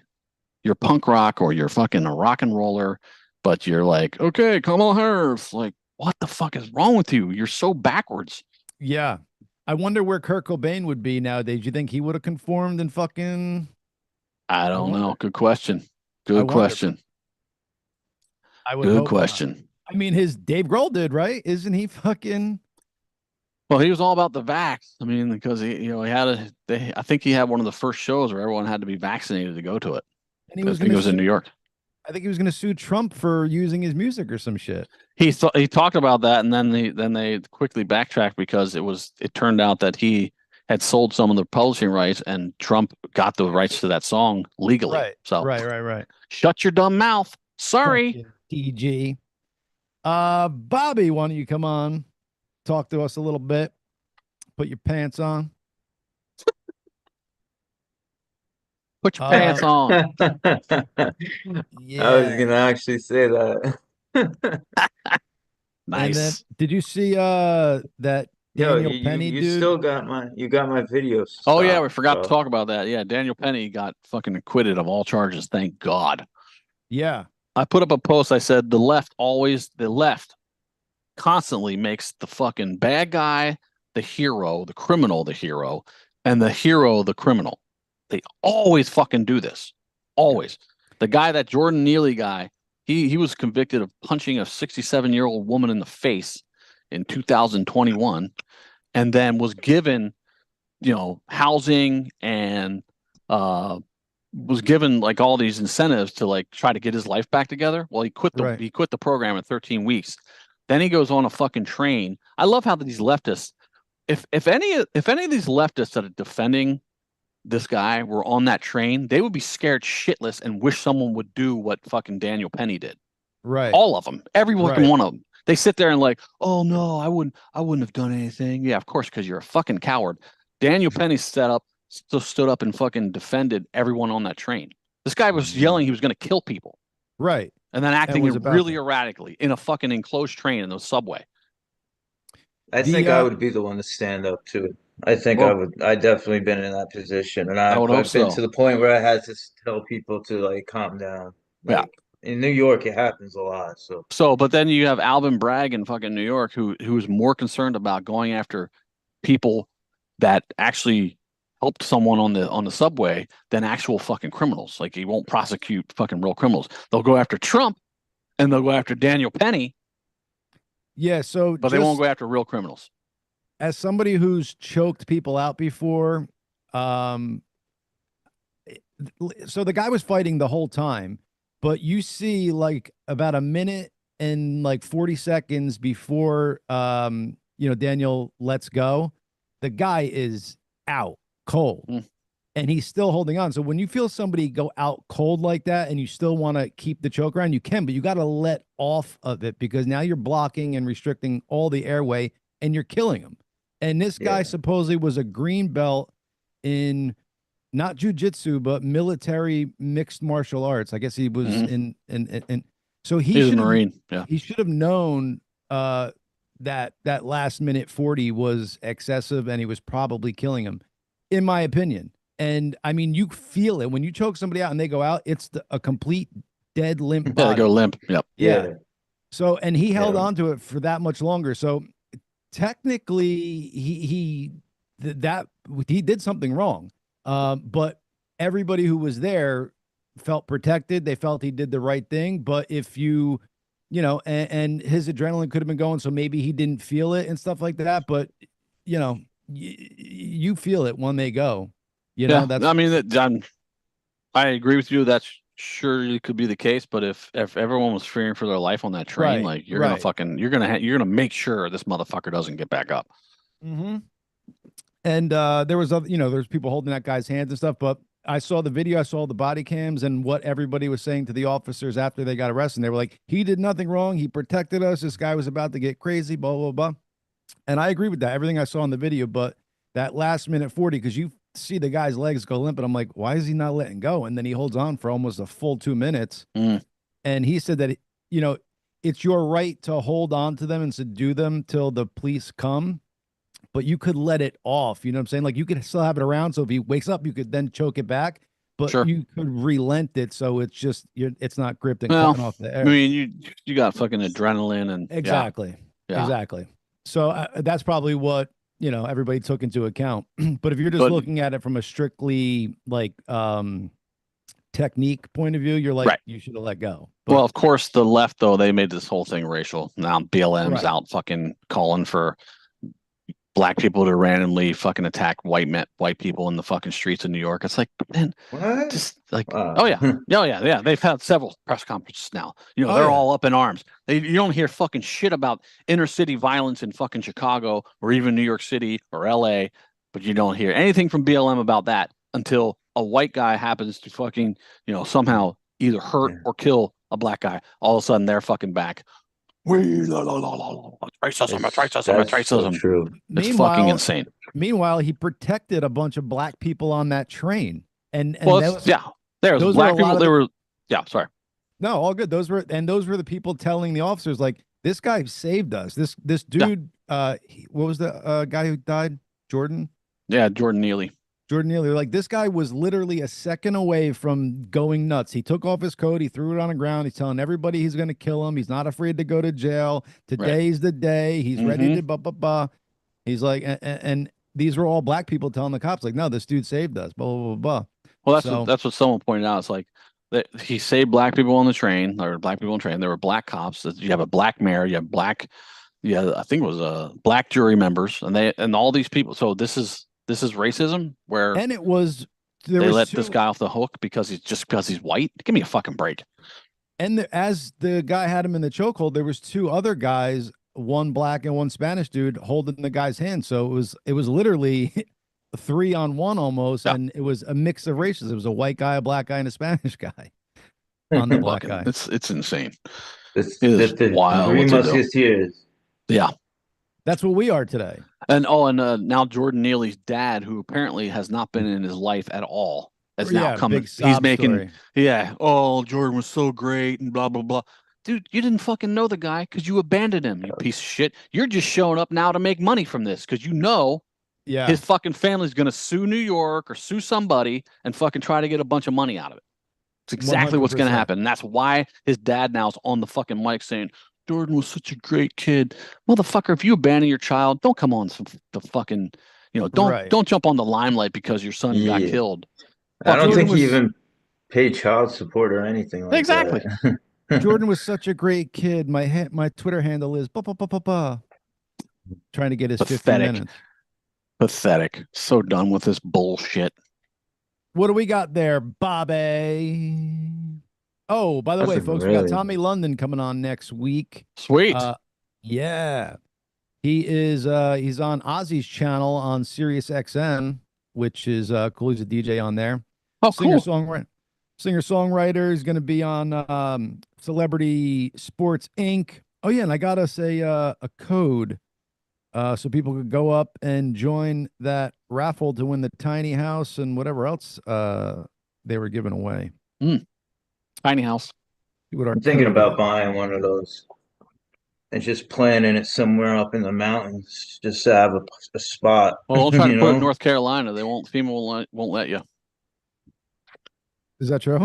you're punk rock or you're fucking a rock and roller, but you're like, okay, Kamala Harris. Like, what the fuck is wrong with you? You're so backwards. Yeah. I wonder where Kurt Cobain would be nowadays. You think he would have conformed and fucking I I don't wonder. know. Good question. I Good wonder. question. I would Good hope not. question. I mean, his Dave Grohl did, right? Isn't he fucking Well, he was all about the vax. I mean, because he had I think he had one of the first shows where everyone had to be vaccinated to go to it. and he I was think gonna it was in sue New York. I think he was gonna sue Trump for using his music or some shit. He talked about that, and then they quickly backtracked because it turned out that he had sold some of the publishing rights, and Trump got the rights to that song legally. Right. So Right. shut your dumb mouth. Sorry. Fucking DG. Bobby, why don't you come on? Talk to us a little bit. Put your pants on. Put your pants on. I was Yeah. gonna actually say that. And then Nice. did you see that Yo, Daniel you, you Penny you dude? still got my video Oh yeah, we stopped, forgot to bro. talk about that. Yeah, Daniel Penny got fucking acquitted of all charges. Thank God. Yeah. I put up a post. I said the left constantly makes the fucking bad guy the hero, the criminal the hero, and the hero the criminal. They always fucking do this. Always. The guy, that Jordan Neely guy, he was convicted of punching a 67-year-old woman in the face in 2021, and then was given, housing and was given like all these incentives to like try to get his life back together. Well, Right. he quit the program in 13 weeks. Then he goes on a fucking train. I love how these leftists, if any of these leftists that are defending this guy were on that train, they would be scared shitless and wish someone would do what fucking Daniel Penny did. Right. All of them, every fucking Right. one of them. They sit there and like, oh no, I wouldn't have done anything. Yeah, of course, because you're a fucking coward. Daniel Penny stood up and fucking defended everyone on that train. This guy was yelling he was going to kill people Right. and then acting was about really to. erratically in a fucking enclosed train in the subway. I The think I would be the one to stand up to it. I think I Well, would. I definitely been in that position, and I would hope I've been to so. the point where I had to tell people to like calm down. Yeah. Like in New York, it happens a lot. So So, but then you have Alvin Bragg in fucking New York, who's more concerned about going after people that actually helped someone on the subway than actual fucking criminals. Like, he won't prosecute fucking real criminals. They'll go after Trump and they'll go after Daniel Penny, Yeah, so but they won't just go after real criminals. as somebody who's choked people out before, um so the guy was fighting the whole time, but you see like about a minute and like 40 seconds before Daniel lets go, the guy is out cold. Mm. And he's still holding on. So when you feel somebody go out cold like that and you still want to keep the choke around, you can, but you got to let off of it because now you're blocking and restricting all the airway and you're killing him. And this guy yeah, supposedly was a green belt in not jujitsu, but military mixed martial arts. I guess he was in so He's a Marine. Yeah. he should have known that last minute 40 was excessive and he was probably killing him, in my opinion. And I mean, you feel it when you choke somebody out and they go out, it's a complete dead limp Yeah, they body. go limp. Yep. Yeah. yeah. So, and he held Yeah. on to it for that much longer. So technically he did something wrong. But everybody who was there felt protected. They felt he did the right thing. But if and his adrenaline could have been going, so maybe he didn't feel it and stuff like that. But you feel it when they go. Yeah. That's I mean, I agree with you. That's surely could be the case. But if everyone was fearing for their life on that train, right. like, you're gonna make sure this motherfucker doesn't get back up. Mm-hmm. And there was there's people holding that guy's hands and stuff, but I saw the video, I saw the body cams and what everybody was saying to the officers after they got arrested. And they were like, he did nothing wrong. He protected us. This guy was about to get crazy, blah, blah, blah. And I agree with that, everything I saw in the video. But that last minute 40, because you see the guy's legs go limp, and I'm like, why is he not letting go? And then he holds on for almost a full 2 minutes. And he said that, you know, it's your right to hold on to them and subdue them till the police come, but you could let it off. You know what I'm saying? Like you could still have it around. So if he wakes up, you could then choke it back, but Sure. you could relent it. So it's just, it's not gripped and Well, cutting off the air. I mean, you got fucking adrenaline and Exactly. Yeah. Exactly. So that's probably what, you know, everybody took into account. But if you're just looking at it from a strictly like technique point of view, you're like, you should have let go. But, well, of course, the left, though, they made this whole thing racial. Now BLM's out fucking calling for black people to randomly fucking attack white people in the fucking streets of New York. It's like, man, What? just like, oh yeah. They've had several press conferences now. You know, they're all up in arms. You don't hear fucking shit about inner city violence in fucking Chicago or even New York City or LA, but you don't hear anything from BLM about that until a white guy happens to fucking, you know, somehow either hurt or kill a black guy. All of a sudden, they're fucking back. Racism. That's so true. It's fucking insane. Meanwhile, he protected a bunch of black people on that train, and well, there's black people. They were sorry. No, all good. Those were the people telling the officers like, this guy saved us. This dude. What was the guy who died? Jordan. Yeah, Jordan Neely. Like, this guy was literally a second away from going nuts. He took off his coat, he threw it on the ground. He's telling everybody he's going to kill him. He's not afraid to go to jail. Today's the day. He's ready to He's like, and these were all black people telling the cops like, no, this dude saved us. Blah blah blah blah. Well, that's what someone pointed out. It's like that he saved black people on the train, or black people on the train. There were black cops. You have a black mayor. You have black. Yeah, I think it was black jury members, and all these people. So this is racism, where and it was they let this guy off the hook because he's white. Give me a fucking break. And as the guy had him in the chokehold, there was two other guys, one black and one Spanish dude, holding the guy's hand. So it was literally 3-on-1 almost, and it was a mix of races. It was a white guy, a black guy, and a Spanish guy on the black guy. It's insane. It's wild. Three Musketeers. Yeah. That's what we are today. And now Jordan Neely's dad, who apparently has not been in his life at all, is now coming. He's making Jordan was so great and blah blah blah. Dude, you didn't fucking know the guy because you abandoned him, you piece of shit. You're just showing up now to make money from this because you know his fucking family's gonna sue New York or sue somebody and fucking try to get a bunch of money out of it. It's exactly 100%. What's gonna happen. And that's why his dad now is on the fucking mic saying, Jordan was such a great kid. Motherfucker, if you abandon your child, don't come on the fucking, don't jump on the limelight because your son got killed. I don't think he even paid child support or anything like that. Jordan was such a great kid. My Twitter handle is trying to get his 15 minutes. Pathetic. So done with this bullshit. What do we got there, Bobby? Oh, by the way, folks, we got Tommy London coming on next week. Sweet. Yeah. He is he's on Ozzy's channel on Sirius XM, which is cool. He's a DJ on there. Oh, cool. Singer-songwriter. He's going to be on Celebrity Sports Inc. Oh, yeah, and I got us a code so people could go up and join that raffle to win the tiny house and whatever else they were giving away. Tiny house. I'm thinking about buying one of those and just planting it somewhere up in the mountains, just to have a spot. Well, I'll try to put it in North Carolina. FEMA won't let you. Is that true?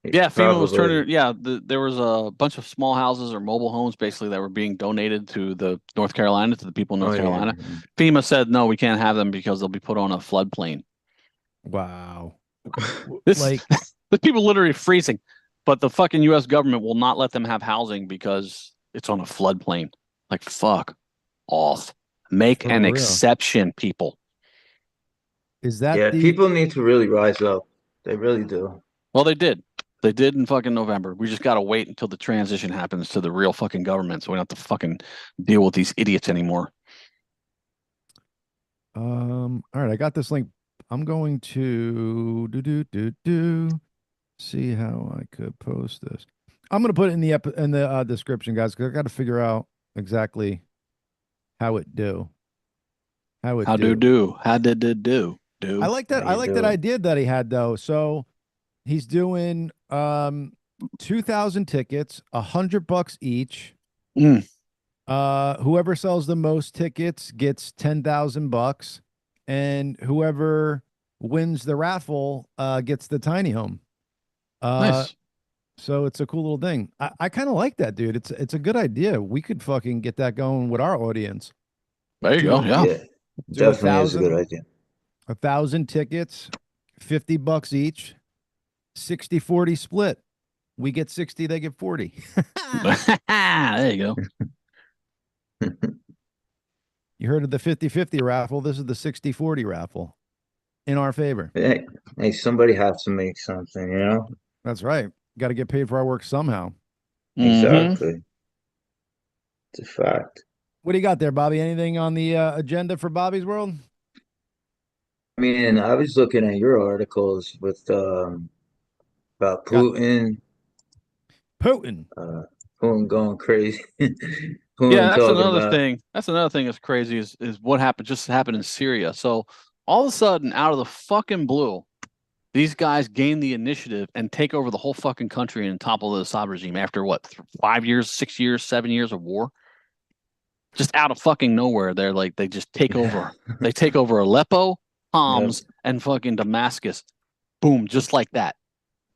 FEMA was turning. Yeah, there was a bunch of small houses or mobile homes basically that were being donated to the people in North Carolina. Yeah. FEMA said no, we can't have them because they'll be put on a floodplain. Wow. The people literally freezing. But the fucking U.S. government will not let them have housing because it's on a floodplain. Like, fuck off. Make an exception, people. Is that people need to really rise up. They really do. Well, they did. They did in fucking November. We just got to wait until the transition happens to the real fucking government so we don't have to fucking deal with these idiots anymore. All right, I got this link. I'm going to see how I could post this. I'm going to put it in the description, guys, because I got to figure out exactly how it do. How it How do do? do? How did it do? I Do. like How that. I you like that doing? idea that he had though. So he's doing 2,000 tickets, $100 each. Mm, Whoever sells the most tickets gets $10,000, and whoever wins the raffle gets the tiny home. Uh, nice. so it's a cool little thing. I kind of like that, dude. It's a good idea. We could fucking get that going with our audience. There you Do go. a Yeah. Yeah, do a definitely is a good thousand idea. a thousand tickets, $50 each, 60-40 split. We get 60, they get 40. There you go. You heard of the 50-50 raffle. This is the 60-40 raffle in our favor. Hey, hey, somebody has to make something, you know? That's right. Got to get paid for our work somehow. Hmm. Exactly. It's a fact. What do you got there, Bobby? Anything on the agenda for Bobby's World? I mean, I was looking at your articles with about Got Putin, Putin. uh, Putin going crazy, Yeah, Putin that's talking another about, thing. That's another thing that's crazy is what happened just happened in Syria. So all of a sudden, out of the fucking blue, these guys gain the initiative and take over the whole fucking country and topple the Assad regime after what, 5 years, 6 years, 7 years of war? Just out of fucking nowhere, they're like they just take over. They take over Aleppo, yep, Homs, and fucking Damascus. Boom, just like that.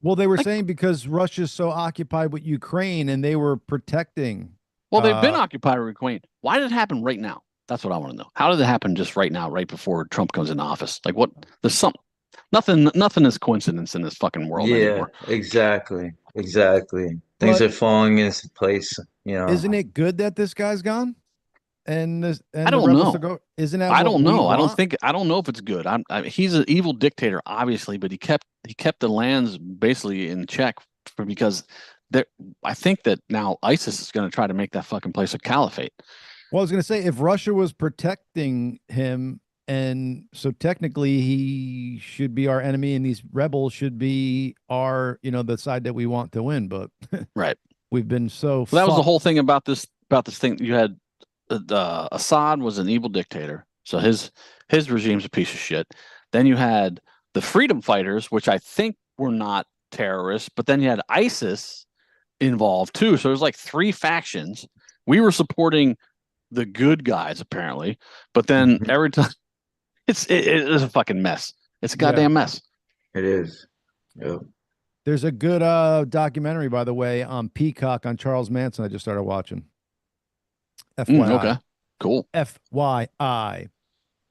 Well, they were Like, saying because Russia's so occupied with Ukraine and they were protecting. well, they've been Uh, occupied with Ukraine. Why did it happen right now? That's what I want to know. How did it happen just right now, right before Trump comes into office? Like what? There's some nothing is coincidence in this fucking world yeah, anymore. exactly, exactly. Things but are falling into place, you know. isn't it good that this guy's gone I and the don't rebels to know. go? Isn't that I what don't we know. want? I don't know if it's good. He's an evil dictator, obviously, but he kept the lands basically in check because there. I think that now ISIS is going to try to make that fucking place a caliphate. Well, I was going to say if Russia was protecting him, and so technically he should be our enemy, and these rebels should be our, the side that we want to win. But Right. we've been so Well, that was the whole fucked. thing about this thing. You had Assad was an evil dictator, so his regime's a piece of shit. Then you had the freedom fighters, which I think were not terrorists, but then you had ISIS involved too. So there's like three factions. We were supporting the good guys apparently, but then Mhm. every time it is a fucking mess. It's a Yeah. goddamn mess. It is. Yep. There's a good documentary, by the way, on Peacock on Charles Manson. I just started watching. Okay, FYI. cool. FYI.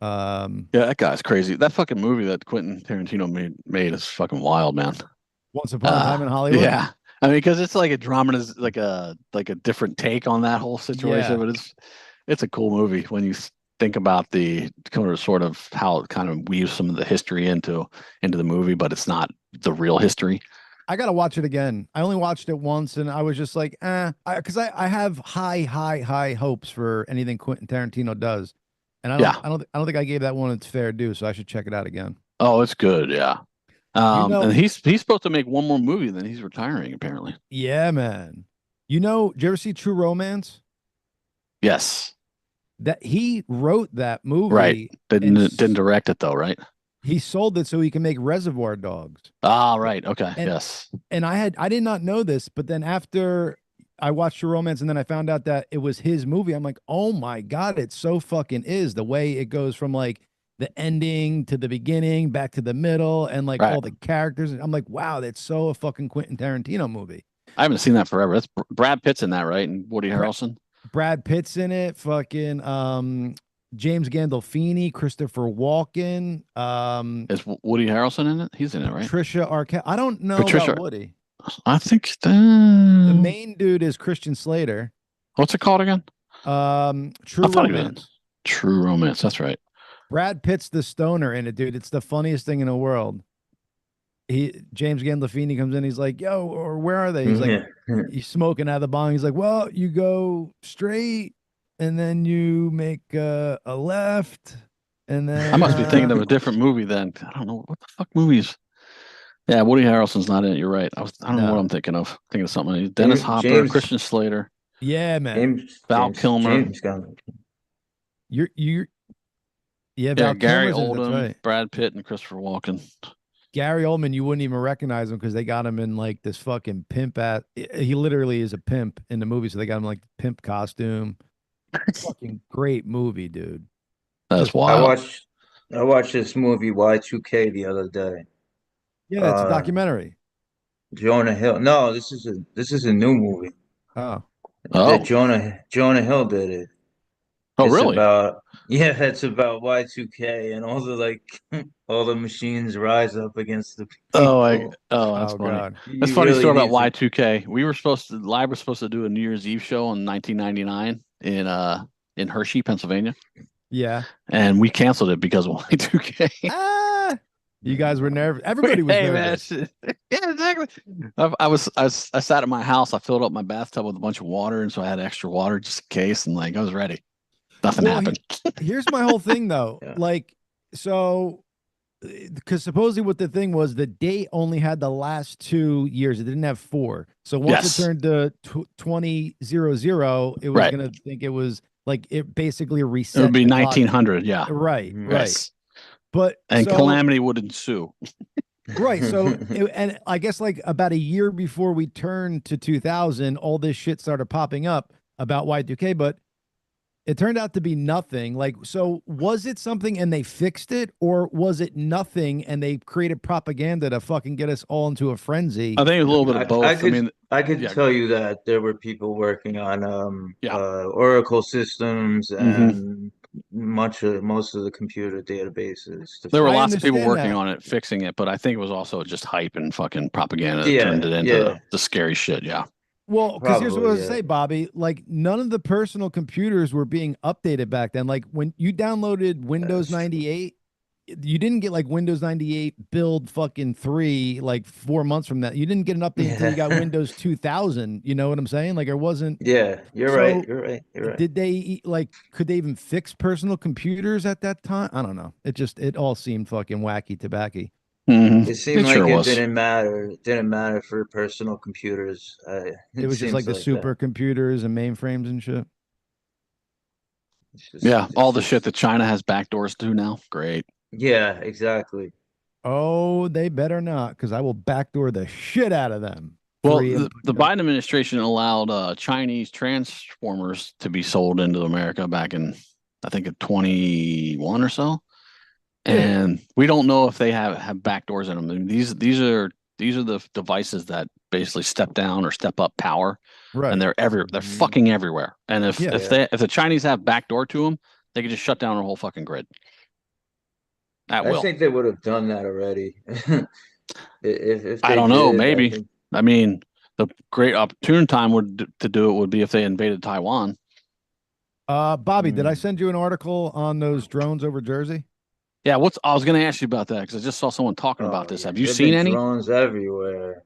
Um, Yeah, that guy's crazy. That fucking movie that Quentin Tarantino made is fucking wild, man. Once Upon a Time in Hollywood. Yeah. I mean, because it's like a drama is like a different take on that whole situation, Yeah. but it's a cool movie when you think about the kind of sort of how it kind of weaves some of the history into the movie, but it's not the real history. I gotta watch it again. I only watched it once, and I was just like, because I have high hopes for anything Quentin Tarantino does, and Yeah. I don't think I gave that one its fair due, so I should check it out again. Oh, it's good. Yeah. You know, And he's supposed to make one more movie, then he's retiring apparently. yeah, man. Did you ever see True Romance? Yes. That he wrote that Right. movie, and Didn't direct it though, right? he sold it so he can make Reservoir Dogs. Ah, right. Okay. And Yes. I did not know this, but then after I watched True Romance and then I found out that it was his movie, I'm like, oh my God, it so fucking is the way it goes from like the ending to the beginning, back to the middle, and like Right. all the characters. I'm like, wow, that's so a fucking Quentin Tarantino movie. I haven't seen that forever. That's Brad Pitt's in that, right? And Woody Bra- Harrelson. Brad Pitt's in it, fucking James Gandolfini, Christopher Walken, Is Woody Harrelson in it? He's in it, right? Patricia Arquette. I don't know about Patricia. Woody. I think The main dude is Christian Slater. what's it called again? True I thought he was in Romance. True Romance. That's right. Brad Pitt's the stoner in it, dude. It's the funniest thing in the world. James Gandolfini comes in. He's like, "Yo, or where are they?" He's like, Yeah. he's smoking out of the bong. He's like, "Well, you go straight, and then you make a left, and I then must be thinking of a different movie then. I don't know what the fuck movies. Yeah, Woody Harrelson's not in it. You're right. I don't know what no, I'm thinking of. Thinking of something. Dennis Hopper, James, Christian Slater, yeah, man. James, Val James, Kilmer. James got You're Yeah, Yeah, Val Gary Kilmer's in it. That's Oldham, right. Brad Pitt, and Christopher Walken. Gary Oldman, you wouldn't even recognize him because they got him in like this fucking pimp at. He literally is a pimp in the movie, so they got him like pimp costume. Fucking great movie, dude. That's Just I wild. watched I watched this movie Y2K the other day. yeah, it's a Uh, documentary. Jonah Hill. No, this is a new movie Oh, that Oh, Jonah Hill did it. oh, It's really? about yeah, it's about Y2K and all the like all the machines rise up against the people. That's oh funny. God. That's a You funny really story about need to. Y2K. Live was supposed to do a New Year's Eve show in 1999 in Hershey, Pennsylvania, Yeah. and we canceled it because of Y2K. Ah, you guys were nervous. Everybody was Hey man, nervous. yeah, exactly. I sat at my house. I filled up my bathtub with a bunch of water, and so I had extra water just in case, and like I was ready. Nothing Well, happened. here's my whole thing though. Yeah. Like, so because supposedly what the thing was, the date only had the last 2 years. It didn't have four. So once it Yes, turned to 2000, it was right. gonna think it was like it basically It would reset be the clock. 1900. Yeah, Right, Mhm. right. yes. But And so calamity would ensue. right, so and I guess like about a year before we turned to 2000, all this shit started popping up about Y2K, but it turned out to be nothing. Like, so was it something and they fixed it, or was it nothing and they created propaganda to fucking get us all into a frenzy? I think it was a little bit of I both. I could mean, I could yeah, tell you that there were people working on yeah. Oracle systems Hmm. and most of the computer databases to There were I fix lots it. of people understand working that. on it, fixing it, but I think it was also just hype and fucking propaganda that turned Yeah, it into yeah, the scary shit. Yeah. Well, because here's what I probably, was to yeah. say, Bobby. Like, none of the personal computers were being updated back then. Like, when you downloaded Windows That's true. 98, you didn't get like Windows 98 build fucking 3 like 4 months from that. You didn't get an update until you got Yeah. Windows 2000. You know what I'm saying? Like, it wasn't. Yeah, you're right. So, You're right. You're right. did they like, could they even fix personal computers at that time? I don't know. It all seemed fucking wacky tobacco. Hmm. It seemed It sure like it was. didn't matter. It didn't matter for personal computers. It It was just like seems the like that. supercomputers and mainframes and shit. Yeah, It's all the shit just that China has backdoors to now. Great. yeah, exactly. Oh, they better not, because I will backdoor the shit out of them. Well, Free and the Biden administration allowed Chinese transformers to be sold into America back in, I think, in 21 or so. yeah, And we don't know if they have backdoors in them. I mean, these are the devices that basically step down or step up power, and right. they're Mhm. fucking everywhere. And if Yeah. if Yeah. they if the Chinese have backdoor to them, they can just shut down our whole fucking grid at I will. think they would have done that already. If I they don't know, did, I maybe. think I mean, the great opportune time to do it would be if they invaded Taiwan. Bobby, did I mm, send you an article on those drones over Jersey? Yeah, I was going to ask you about that because I just saw someone talking about oh this. yeah, Have you there've seen been any? drones everywhere.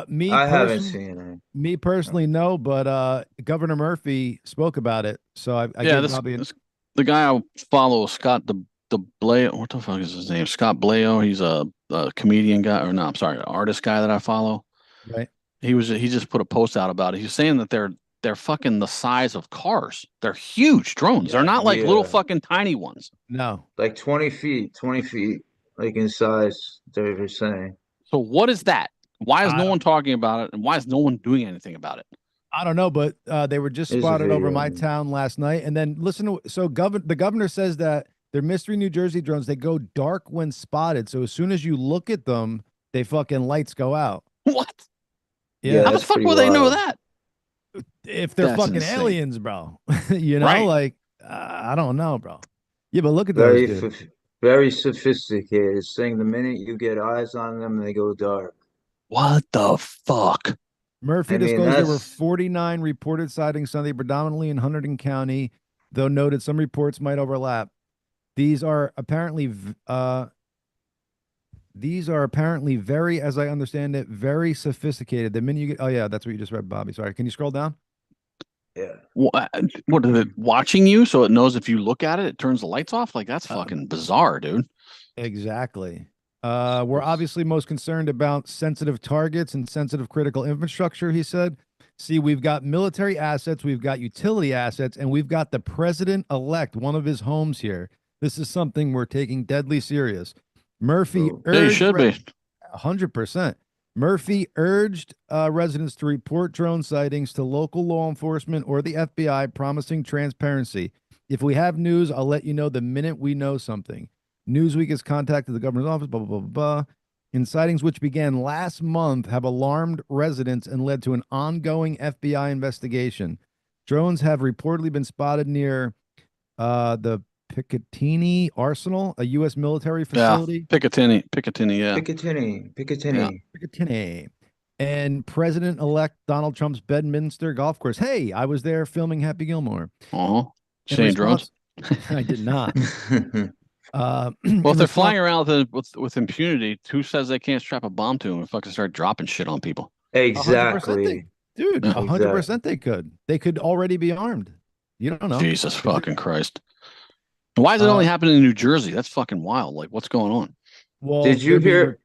Me I haven't personally, seen it. no, but Governor Murphy spoke about it, so I Yeah, gave Bobby an this the guy I follow, Scott the Blaio. What the fuck is his name? Scott Blaio. He's a comedian guy, or no, I'm sorry, an artist guy that I follow. right. He just put a post out about it. He's saying that they're fucking the size of cars. They're huge drones. They're Yeah, not like little Yeah, fucking tiny ones. no, like 20 feet, like in size. They're saying. So what is that? Why is I no don't, one talking about it, and why is no one doing anything about it? I don't know, but they were just There's a spotted over my video. town last night, and then listen to so the governor says that they're mystery New Jersey drones. They go dark when spotted, so as soon as you look at them, they fucking lights go out. What? Yeah, Yeah. How the that's fuck pretty will they know wild. that? If they're That's fucking insane. aliens, bro. You know, Right. like I don't know, bro. Yeah, but look at those, Very, dude. very sophisticated. Saying the minute you get eyes on them, they go dark. What the fuck? Murphy I mean, disclosed there were that's 49 reported sightings Sunday, predominantly in Hunterdon County, though noted some reports might overlap. These are apparently very, as I understand it, very sophisticated. The minute you get, oh yeah, that's what you just read, Bobby. Sorry, can you scroll down? yeah. What is it watching you so it knows if you look at it, it turns the lights off? Like that's Uh, fucking bizarre, dude. Exactly. We're obviously most concerned about sensitive targets and sensitive critical infrastructure, he said. See, we've got military assets, we've got utility assets, and we've got the president elect, one of his homes here. This is something we're taking deadly serious. Murphy Oh. Yeah, you urged should be. 100%. Murphy urged residents to report drone sightings to local law enforcement or the FBI, promising transparency. If we have news, I'll let you know the minute we know something. Newsweek has contacted the governor's office, blah, blah, blah, blah. In sightings which began last month have alarmed residents and led to an ongoing FBI investigation. Drones have reportedly been spotted near the Picatinny Arsenal, a U.S. military facility. Picatinny, yeah. Picatinny. Picatinny. And President-elect Donald Trump's Bedminster Golf Course. Hey, I was there filming Happy Gilmore. Seeing drones? I did not. Well, if they're flying around with impunity, who says they can't strap a bomb to them and fucking start dropping shit on people? Exactly. Dude, 100% they could. They could already be armed. You don't know. Jesus fucking Christ. Why is it only happening in New Jersey? That's fucking wild. Like, what's going on? Well, did you hear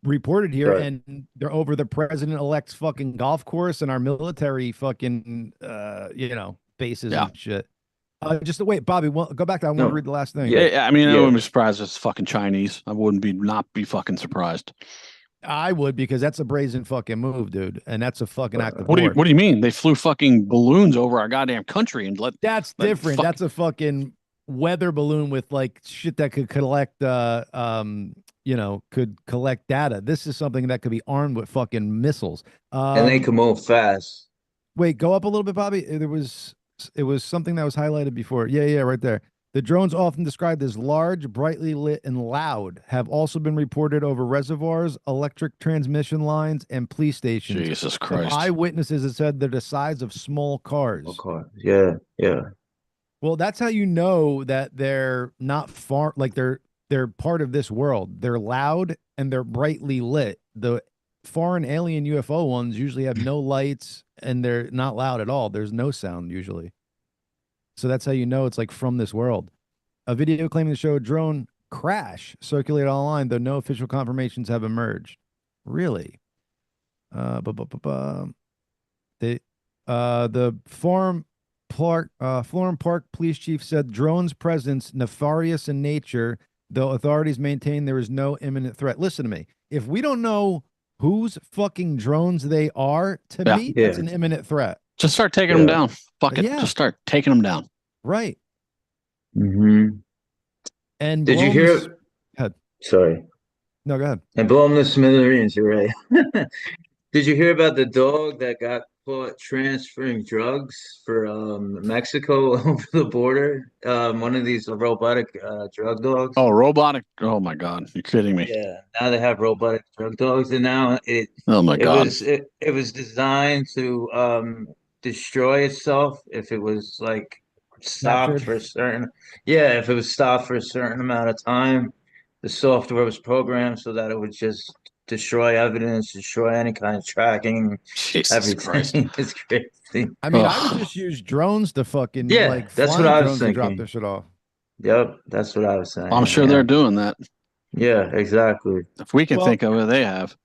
reported here, and they're over the president-elect's fucking golf course and our military fucking bases and shit. Just wait, Bobby. Go back to. I want to read the last thing. Yeah, I mean, I wouldn't be surprised if it's fucking Chinese. I wouldn't not be fucking surprised. I would, because that's a brazen fucking move, dude, and that's a fucking act of war. What do you mean? They flew fucking balloons over our goddamn country and let. That's different. That's a fucking weather balloon with like shit that could collect could collect data. This is something that could be armed with fucking missiles. And they can move fast. Wait, go up a little bit, Bobby. It was something that was highlighted before. Yeah, right there. The drones, often described as large, brightly lit, and loud, have also been reported over reservoirs, electric transmission lines, and police stations. Jesus Christ. Some eyewitnesses have said they're the size of small cars. Yeah. Well, that's how you know that they're not far, like they're part of this world. They're loud and they're brightly lit. The foreign alien UFO ones usually have no lights and they're not loud at all. There's no sound usually. So that's how you know it's like from this world. A video claiming to show a drone crash circulated online, though no official confirmations have emerged. Really? The Florham Park police chief said drones' presence nefarious in nature, though authorities maintain there is no imminent threat. Listen to me. If we don't know whose fucking drones they are, to me, that's an imminent threat. Just start taking them down. Fuck it. Just start taking them down. Right. Mm-hmm. And did you hear? Sorry. No, go ahead. And blow them to smithereens. You're right. Did you hear about the dog that got caught transferring drugs for Mexico over the border? One of these robotic drug dogs. Oh, robotic! Oh my God, you're kidding me. Yeah, now they have robotic drug dogs, and now it. Oh my God! It was designed to destroy itself if it was like stopped for a certain. Yeah, if it was stopped for a certain amount of time, the software was programmed so that it would just destroy evidence, destroy any kind of tracking, everything. It's crazy. I mean, I would just use drones to fucking that's what I was thinking. Drop this shit off. Yep, that's what I was saying. I'm sure they're doing that. Yeah, exactly. If we can think of it, they have.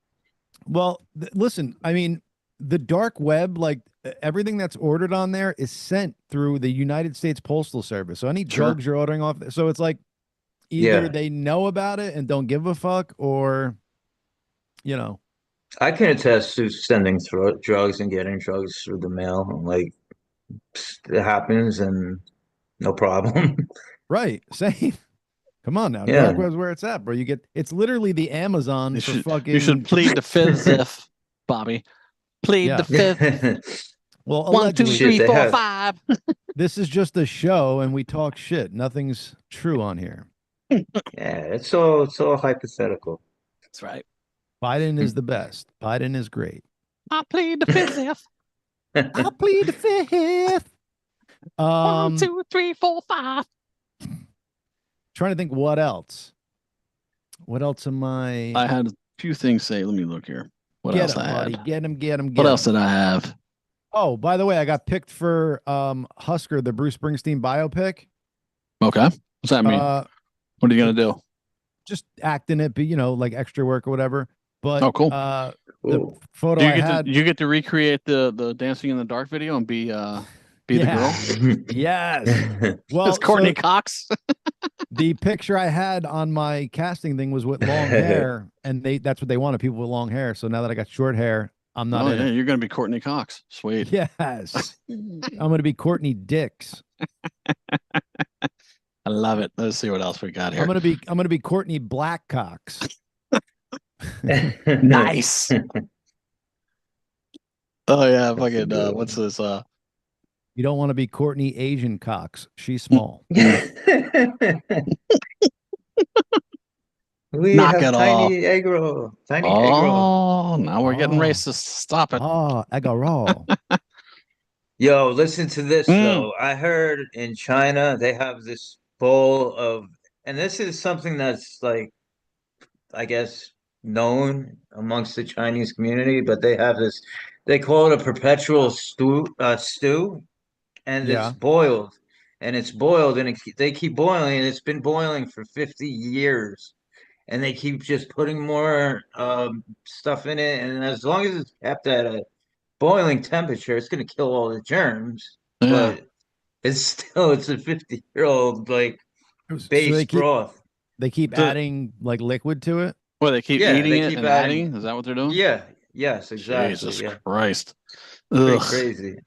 Well, listen, I mean, the dark web, like everything that's ordered on there is sent through the United States Postal Service. So any drugs you're ordering off, so it's like either they know about it and don't give a fuck, or I can attest to sending drugs and getting drugs through the mail. Like, it happens and no problem. Right. Same. Come on now. Dark web's where it's at, bro. It's literally the Amazon You for fucking. You should plead the fifth, Bobby. Plead the fifth. Well, 1, 2, 3, 4, 5. This is just a show, and we talk shit. Nothing's true on here. Yeah, it's all hypothetical. That's right. Biden is the best. Biden is great. I plead the fifth. I plead the fifth. 1, 2, 3, 4, 5. Trying to think what else. What else am I? I had a few things to say. Let me look here. What else I had? Get him. What else did I have? Oh, by the way, I got picked for Husker, the Bruce Springsteen biopic. Okay. What's that mean? What are you gonna do? Just act in it, be like extra work or whatever. But cool. The photo you get to recreate the Dancing in the Dark video and be the girl. Yes. Well, it's Courtney Cox. The picture I had on my casting thing was with long hair, and that's what they wanted, people with long hair. So now that I got short hair, I'm not in it. You're gonna be Courtney Cox. Sweet. Yes. I'm gonna be Courtney Dix. I love it. Let's see what else we got here. I'm gonna be Courtney Blackcocks. Nice. Oh yeah, fucking what's this? You don't want to be Courtney Asian Cox. She's small. We Knock have it tiny egg roll. Tiny egg roll. Oh, now we're getting racist. Stop it. Oh, egg roll. Yo, listen to this though. I heard in China they have this bowl of, and this is something that's like, I guess, known amongst the Chinese community, but they have this, they call it a perpetual stew, and Yeah. it's boiled, and they keep boiling, and it's been boiling for 50 years, and they keep just putting more stuff in it, and as long as it's kept at a boiling temperature, it's going to kill all the germs, Yeah. but it's a 50-year-old like base broth. They keep adding like liquid to it. Well, they keep eating it and adding. Is that what they're doing? Yeah. Yes. Exactly. Jesus yeah. Christ. Pretty crazy.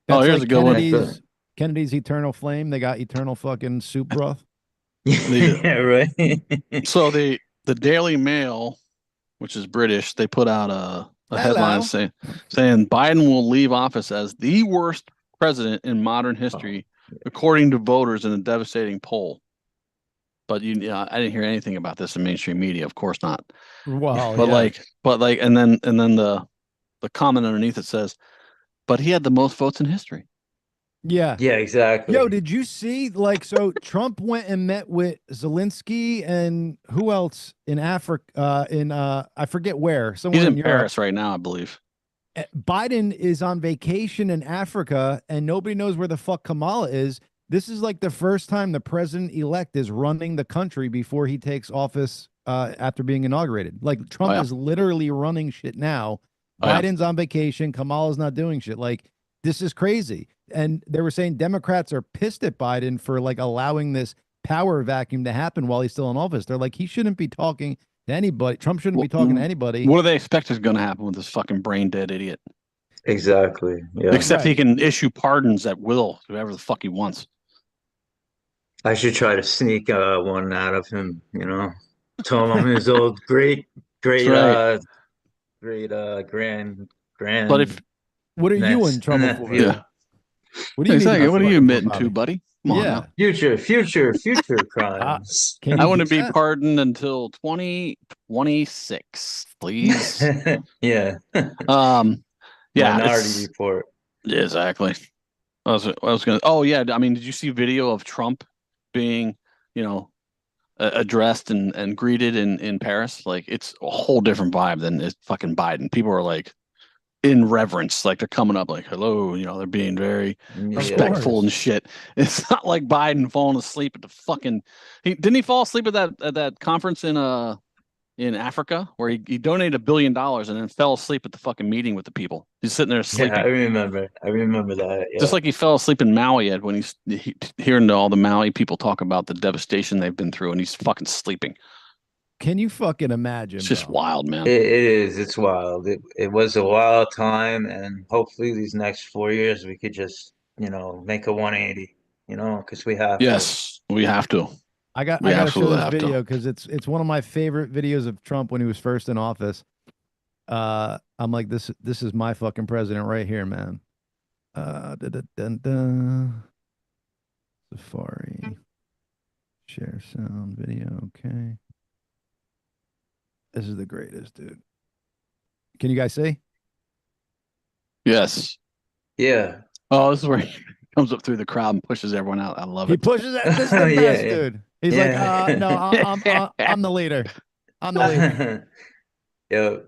That's here's like a good one. Kennedy's Eternal Flame. They got eternal fucking soup broth. Yeah. Right. So the Daily Mail, which is British, they put out a headline saying Biden will leave office as the worst president in modern history, according to voters in a devastating poll. But I didn't hear anything about this in mainstream media. Of course not. Wow. But and then the comment underneath it says, but he had the most votes in history. Yeah. Yeah, exactly. Yo, did you see so Trump went and met with Zelensky and who else in Africa? I forget where. Somewhere He's in Europe. Paris right now, I believe. Biden is on vacation in Africa, and nobody knows where the fuck Kamala is. This is like the first time the president-elect is running the country before he takes office after being inaugurated. Like Trump is literally running shit now. Biden's on vacation. Kamala's not doing shit. Like, this is crazy. And they were saying Democrats are pissed at Biden for like allowing this power vacuum to happen while he's still in office. They're like, he shouldn't be talking to anybody. Trump shouldn't be talking to anybody. What do they expect is going to happen with this fucking brain dead idiot? Exactly. Yeah. Except he can issue pardons at will, whoever the fuck he wants. I should try to sneak one out of him, Tell him I'm his old great grand. But if what are you in trouble for? Yeah. What do you exactly? What are you admitting to, buddy? Come on now. Future crimes. I want to be pardoned until 2026, please. Yeah. Minority Report. Yeah, exactly. I was gonna. Oh yeah, I mean, did you see video of Trump being, addressed and greeted in Paris? Like, it's a whole different vibe than it's fucking Biden. People are like in reverence, like they're coming up like, hello, they're being very respectful and shit. It's not like Biden falling asleep at the fucking. Didn't he fall asleep at that conference in Africa where he donated $1 billion and then fell asleep at the fucking meeting with the people. He's sitting there sleeping. Yeah, I remember that. Yeah. Just like he fell asleep in Maui when he's hearing all the Maui people talk about the devastation they've been through, and he's fucking sleeping. Can you fucking imagine? It's just wild, man. It is. It's wild. It was a wild time, and hopefully these next 4 years we could just make a 180. Because we have. Yes, we have to. I got to show this video because it's one of my favorite videos of Trump when he was first in office. I'm like, this is my fucking president right here, man. Safari. Share sound video. Okay. This is the greatest, dude. Can you guys see? Yes. Yeah. Oh, this is where he comes up through the crowd and pushes everyone out. I love it. He pushes it. This is the best, dude. He's like, no, I'm the leader. I'm the leader. Yo.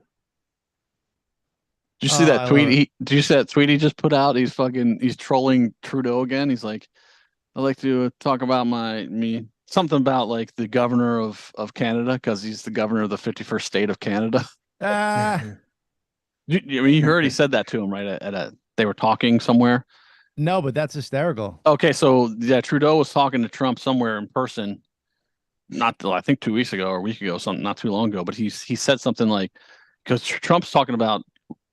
Did you see that tweet? Did you see that tweet he just put out? He's trolling Trudeau again. He's like, I'd like to talk about something about like the governor of Canada because he's the governor of the 51st state of Canada. You heard he said that to him, right? They were talking somewhere. No, but that's hysterical. Okay, so yeah, Trudeau was talking to Trump somewhere in person, I think 2 weeks ago or a week ago, something not too long ago, but he said something like, because Trump's talking about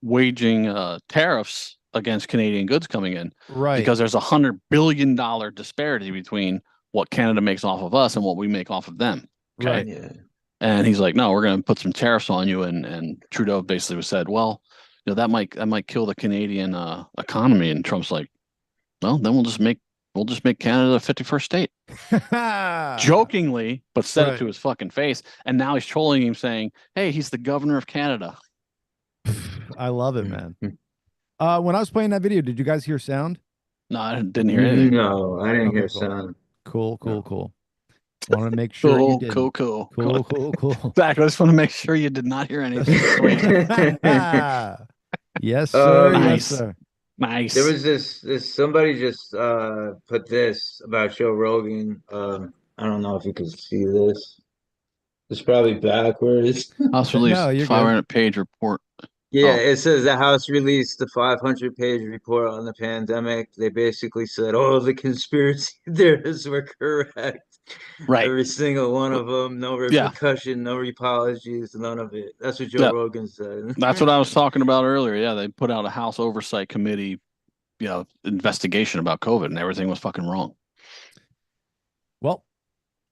waging tariffs against Canadian goods coming in, Right. because there's $100 billion disparity between what Canada makes off of us and what we make off of them. Okay. Right. Yeah. And he's like, no, we're going to put some tariffs on you. And Trudeau basically said, well, that might kill the Canadian economy. And Trump's like, well, then we'll just make Canada the 51st state. Jokingly, but said it to his fucking face. And now he's trolling him, saying, hey, he's the governor of Canada. I love it, man. When I was playing that video, did you guys hear sound? No, I didn't hear anything. No, I didn't hear cool. sound. Cool. Want to make sure you did. Cool. Exactly. I just want to make sure you did not hear anything. Yes, sir. Nice. Yes, sir. Nice. There was this somebody just put this about Joe Rogan. I don't know if you can see this. It's probably backwards. House released No, you're 500-page report. Yeah, it says the House released the 500-page report on the pandemic. They basically said, "Oh, the conspiracy theorists were correct. Right. Every single one of them. No repercussion, no apologies, none of it." That's what Joe Rogan said. That's what I was talking about earlier. Yeah, they put out a House Oversight Committee, investigation about COVID, and everything was fucking wrong. Well,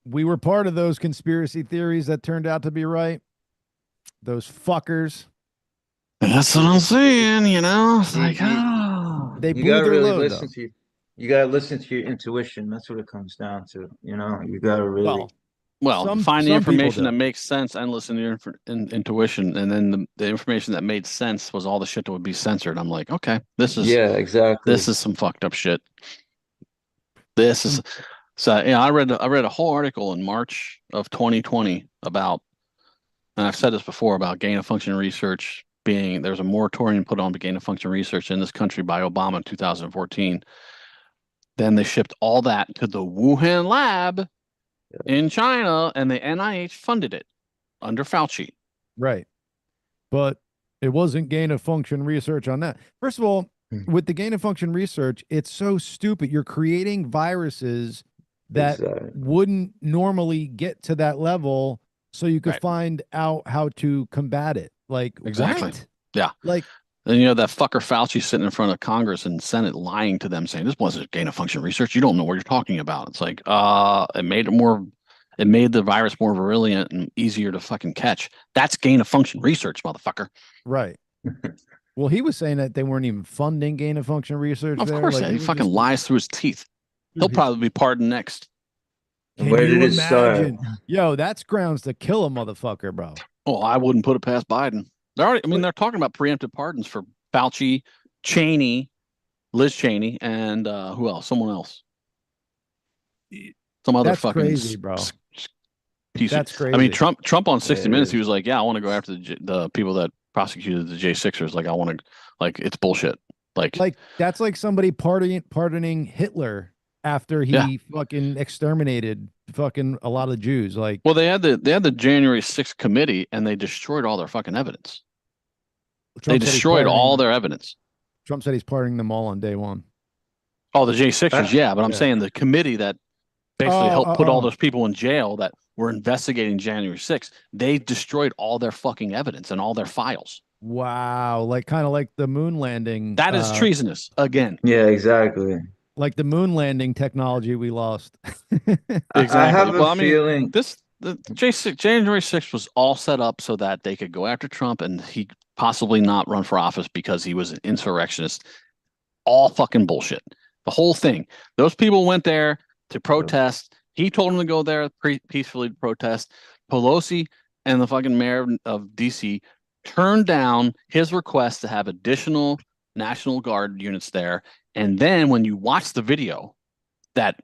we were part of those conspiracy theories that turned out to be right. Those fuckers. That's what I'm saying, It's like, they you gotta really load, listen to you gotta listen to your intuition. That's what it comes down to. You gotta really find the information that makes sense and listen to your intuition, and then the information that made sense was all the shit that would be censored. I'm like, okay, this is exactly. This is some fucked up shit. This is so. I read a whole article in March of 2020 about, and I've said this before, about gain of function research there's a moratorium put on gain of function research in this country by Obama in 2014. Then they shipped all that to the Wuhan lab in China, and the NIH funded it under Fauci. Right. But it wasn't gain of function research on that. First of all, with the gain of function research, it's so stupid. You're creating viruses that wouldn't normally get to that level, so you could find out how to combat it. Like, exactly. What? Yeah. Like, and that fucker Fauci sitting in front of Congress and Senate lying to them, saying this wasn't gain of function research. You don't know what you're talking about. It's like, it made the virus more virulent and easier to fucking catch. That's gain of function research, motherfucker. Right. Well, he was saying that they weren't even funding gain of function research. Of course, he fucking lies through his teeth. He'll probably be pardoned next. Where did it start? Yo, that's grounds to kill a motherfucker, bro. Oh, I wouldn't put it past Biden. They're talking about preemptive pardons for Fauci, Cheney, Liz Cheney, and who else? Someone else. Some other that's fucking crazy, bro. That's crazy. I mean, Trump on 60 Minutes, he was like, "Yeah, I want to go after the people that prosecuted the J6ers. Like, I want to, like, it's bullshit. Like that's like somebody pardoning Hitler after he fucking exterminated fucking a lot of Jews." Like, well, they had the January 6th committee, and they destroyed all their fucking evidence. They destroyed all their evidence. Trump said he's pardoning them all on day one. Oh, the J6ers, but I'm saying the committee that basically helped put all those people in jail that were investigating January 6th, they destroyed all their fucking evidence and all their files. Wow. Like, kind of like the moon landing. That is treasonous again. Yeah, exactly. Like the moon landing technology we lost. Exactly. I have a feeling the January 6th was all set up so that they could go after Trump and he possibly not run for office because he was an insurrectionist. All fucking bullshit. The whole thing. Those people went there to protest. He told them to go there peacefully to protest. Pelosi and the fucking mayor of DC turned down his request to have additional National Guard units there. And then when you watch the video that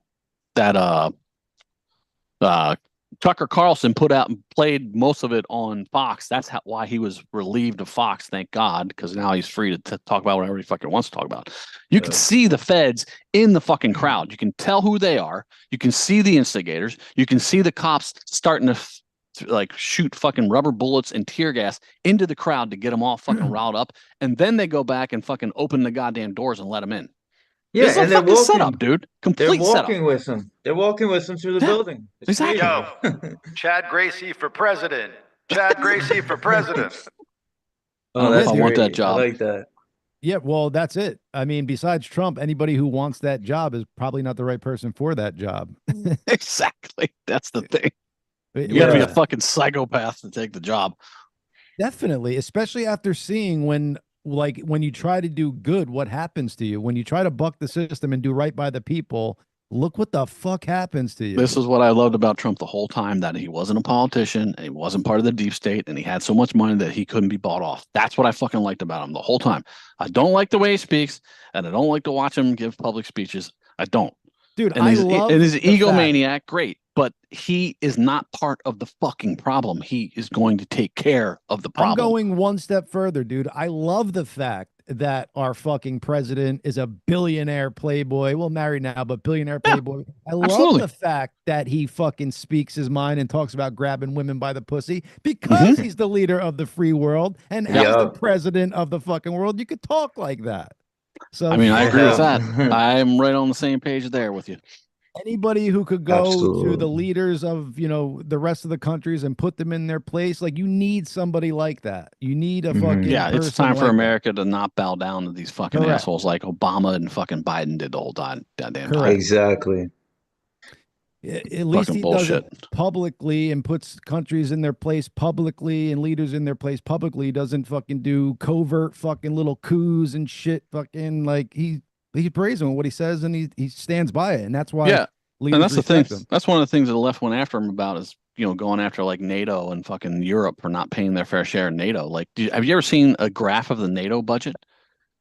Tucker Carlson put out and played most of it on Fox, that's why he was relieved of Fox, thank God, because now he's free to talk about whatever he fucking wants to talk about. You can see the feds in the fucking crowd. You can tell who they are. You can see the instigators. You can see the cops starting to like shoot fucking rubber bullets and tear gas into the crowd to get them all fucking riled up. And then they go back and fucking open the goddamn doors and let them in. Yeah, This is a and they're fucking setup, walking. dude. They're Complete setup. walking with him. They're walking with him through the Yeah, building. It's exactly. crazy. Yo, Chad Gracey for president. Chad Gracey for president. I Oh, don't know if that's I want that great. I job. like that. Yeah, well, that's it. I mean, besides Trump, anybody who wants that job is probably not the right person for that job. Exactly. That's the thing. You got to be a Yeah. fucking psychopath to take the job. Definitely, especially after seeing when you try to do good, what happens to you when you try to buck the system and do right by the people. Look what the fuck happens to you. This is what I loved about Trump the whole time, that he wasn't a politician and he wasn't part of the deep state and he had so much money that he couldn't be bought off. That's what I fucking liked about him the whole time. I don't like the way he speaks and I don't like to watch him give public speeches. I don't. Dude, And I he's love and he's the egomaniac, great, but he is not part of the fucking problem. He is going to take care of the problem. I'm going one step further, dude. I love the fact that our fucking president is a billionaire playboy. Well, married now, but billionaire playboy. I love absolutely. the fact that he fucking speaks his mind and talks about grabbing women by the pussy because he's the leader of the free world. And as the president of the fucking world, you could talk like that. So I mean, I agree with that. I'm right on the same page there with you. Anybody who could go to Absolutely. the leaders of, the rest of the countries and put them in their place, like you need somebody like that. You need a fucking Yeah, it's person time for like America to not bow down to these fucking Correct. assholes like Obama and fucking Biden did the whole time. Goddamn time. Correct. Exactly. At least Fucking he does bullshit. it publicly and puts countries in their place publicly and leaders in their place publicly. He doesn't fucking do covert fucking little coups and shit. Fucking like he's brazen with what he says and he stands by it, and that's why. Yeah, leaders and that's the thing. respect him. That's one of the things that the left went after him about is going after like NATO and fucking Europe for not paying their fair share in NATO. Like, have you ever seen a graph of the NATO budget?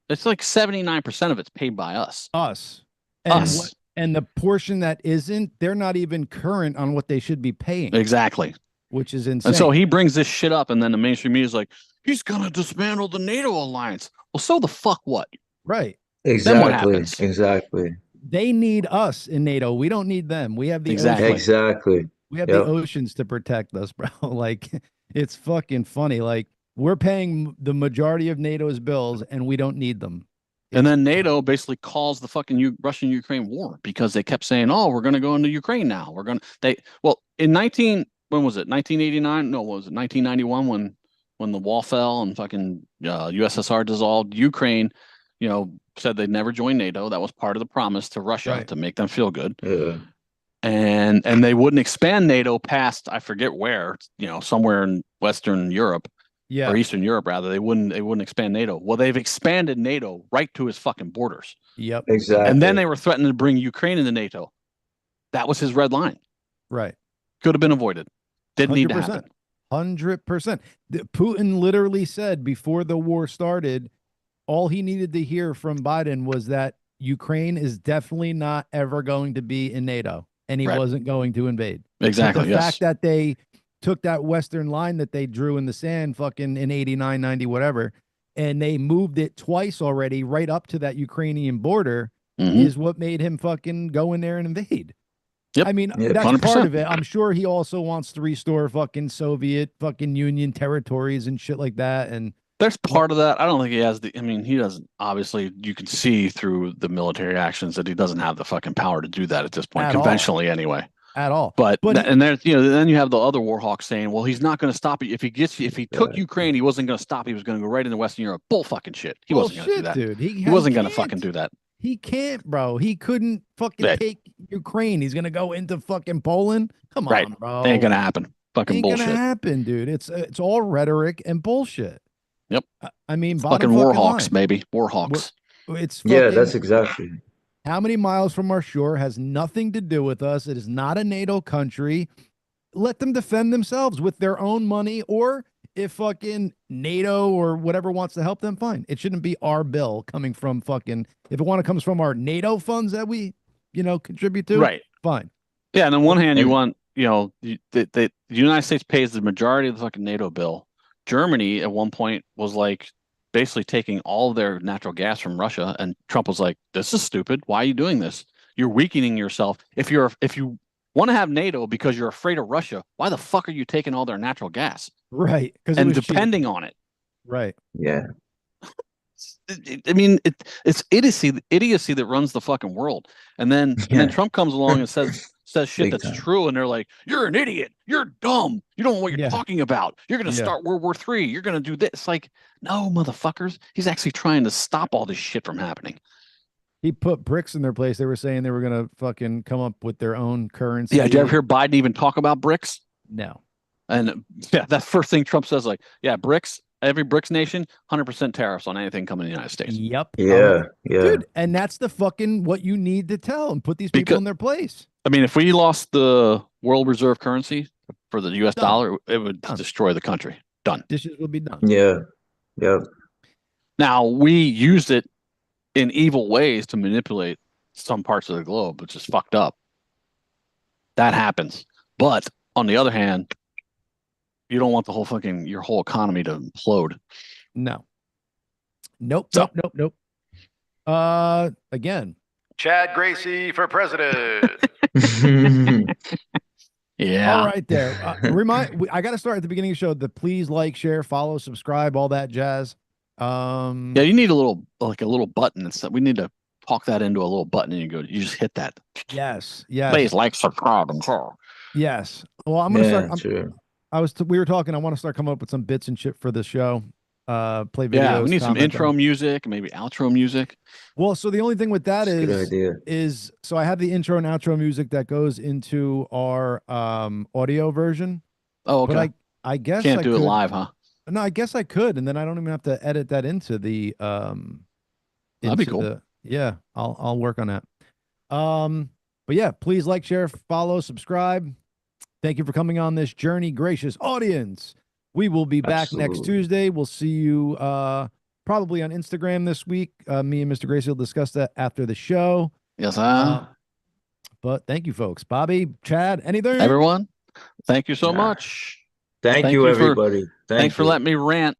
It's like 79% of it's paid by us. Us. Us. And the portion that isn't, they're not even current on what they should be paying. Exactly. Which is insane. And so he brings this shit up, and then the mainstream media is like, he's gonna dismantle the NATO alliance. Well, so the fuck what? Right. Exactly. Then what happens? Exactly. They need us in NATO. We don't need them. We have the Exactly. oceans. Exactly. We have the oceans to protect us, bro. Like, it's fucking funny. Like, we're paying the majority of NATO's bills, and we don't need them. And then NATO basically calls the fucking Russian-Ukraine war because they kept saying, "Oh, we're going to go into Ukraine now. We're going to." In when was it? 1989? No, what was it? 1991 when the wall fell and fucking USSR dissolved. Ukraine, said they'd never join NATO. That was part of the promise to Russia to make them feel good. Yeah. And they wouldn't expand NATO past I forget where, somewhere in Western Europe. Yeah. Or Eastern Europe, rather. They wouldn't expand NATO. Well, they've expanded NATO right to his fucking borders. Yep. Exactly. And then they were threatening to bring Ukraine into NATO. That was his red line. Right. Could have been avoided. Didn't 100%. need to happen. 100%. Putin literally said before the war started, all he needed to hear from Biden was that Ukraine is definitely not ever going to be in NATO, and he wasn't going to invade. Exactly. But the fact that they took that Western line that they drew in the sand fucking in 89, 90, whatever, and they moved it twice already right up to that Ukrainian border is what made him fucking go in there and invade. Yep. I mean, that's 100%. part of it. I'm sure he also wants to restore fucking Soviet fucking Union territories and shit like that. And there's part of that. I don't think he has he doesn't, obviously you can see through the military actions that he doesn't have the fucking power to do that at this point, conventionally anyway. At all. But and there's then you have the other war hawks saying, well, he's not going to stop it. If he took Ukraine, he wasn't going to stop. He was going to go right into Western Europe. Bull fucking shit. He wasn't going to do that. Dude. He wasn't going to fucking do that. He can't, bro. He couldn't fucking take Ukraine. He's going to go into fucking Poland. Come on, bro. Ain't going to happen. Fucking bullshit. Ain't going to happen, dude. It's all rhetoric and bullshit. Yep. I mean, fucking war hawks, baby. War hawks. It's fucking, yeah, that's exactly. How many miles from our shore has nothing to do with us. It is not a NATO country. Let them defend themselves with their own money, or if fucking NATO or whatever wants to help them, fine. It shouldn't be our bill coming from fucking, if it comes from our NATO funds that we, contribute to, right? Fine. Yeah, and on one hand, you want, the United States pays the majority of the fucking NATO bill. Germany at one point was like basically taking all of their natural gas from Russia, and Trump was like, "This is stupid. Why are you doing this? You're weakening yourself. If you want to have NATO because you're afraid of Russia, why the fuck are you taking all their natural gas? Right. And depending on it. Right. Yeah. I mean, it's idiocy that runs the fucking world. And then Trump comes along and says shit Big that's time. true, and they're like, "You're an idiot. You're dumb. You don't know what you're talking about. You're gonna start World War III. You're gonna do this." It's like, no, motherfuckers. He's actually trying to stop all this shit from happening. He put BRICS in their place. They were saying they were gonna fucking come up with their own currency. Yeah, did you ever hear Biden even talk about BRICS? No. And yeah, that first thing Trump says, like, yeah, BRICS, every BRICS nation, 100% tariffs on anything coming to the United States. Yep. Yeah. Dude, and that's the fucking what you need to tell and put these people in their place. I mean, if we lost the world reserve currency for the US dollar, it would destroy the country. Done. Dishes will be done. Yeah. Yep. Now, we used it in evil ways to manipulate some parts of the globe, which is fucked up. That happens. But on the other hand, you don't want the whole your whole economy to implode. No. Nope. Again, Chad Gracey for president. Yeah. All right, there. I got to start at the beginning of the show. Please like, share, follow, subscribe, all that jazz. Yeah, you need a little button and stuff. We need to talk that into a little button, and you just hit that. Yes. Please like, subscribe, and share. Yes. Well, I'm gonna start. We were talking. I want to start coming up with some bits and shit for the show. Play videos. Yeah, we need some intro music, maybe outro music. Well, so the only thing with that is so I have the intro and outro music that goes into our audio version. Oh, okay. But I guess can't do it live, huh? No, I guess I could, and then I don't even have to edit that into the that'd be cool. Yeah, I'll work on that. But yeah, please like, share, follow, subscribe. Thank you for coming on this journey, gracious audience. We will be back next Tuesday. We'll see you probably on Instagram this week. Me and Mr. Gracey will discuss that after the show. Yes, sir. But thank you, folks. Bobby, Chad, anything? Everyone, thank you so much. Thank you, everybody. Thanks for letting me rant.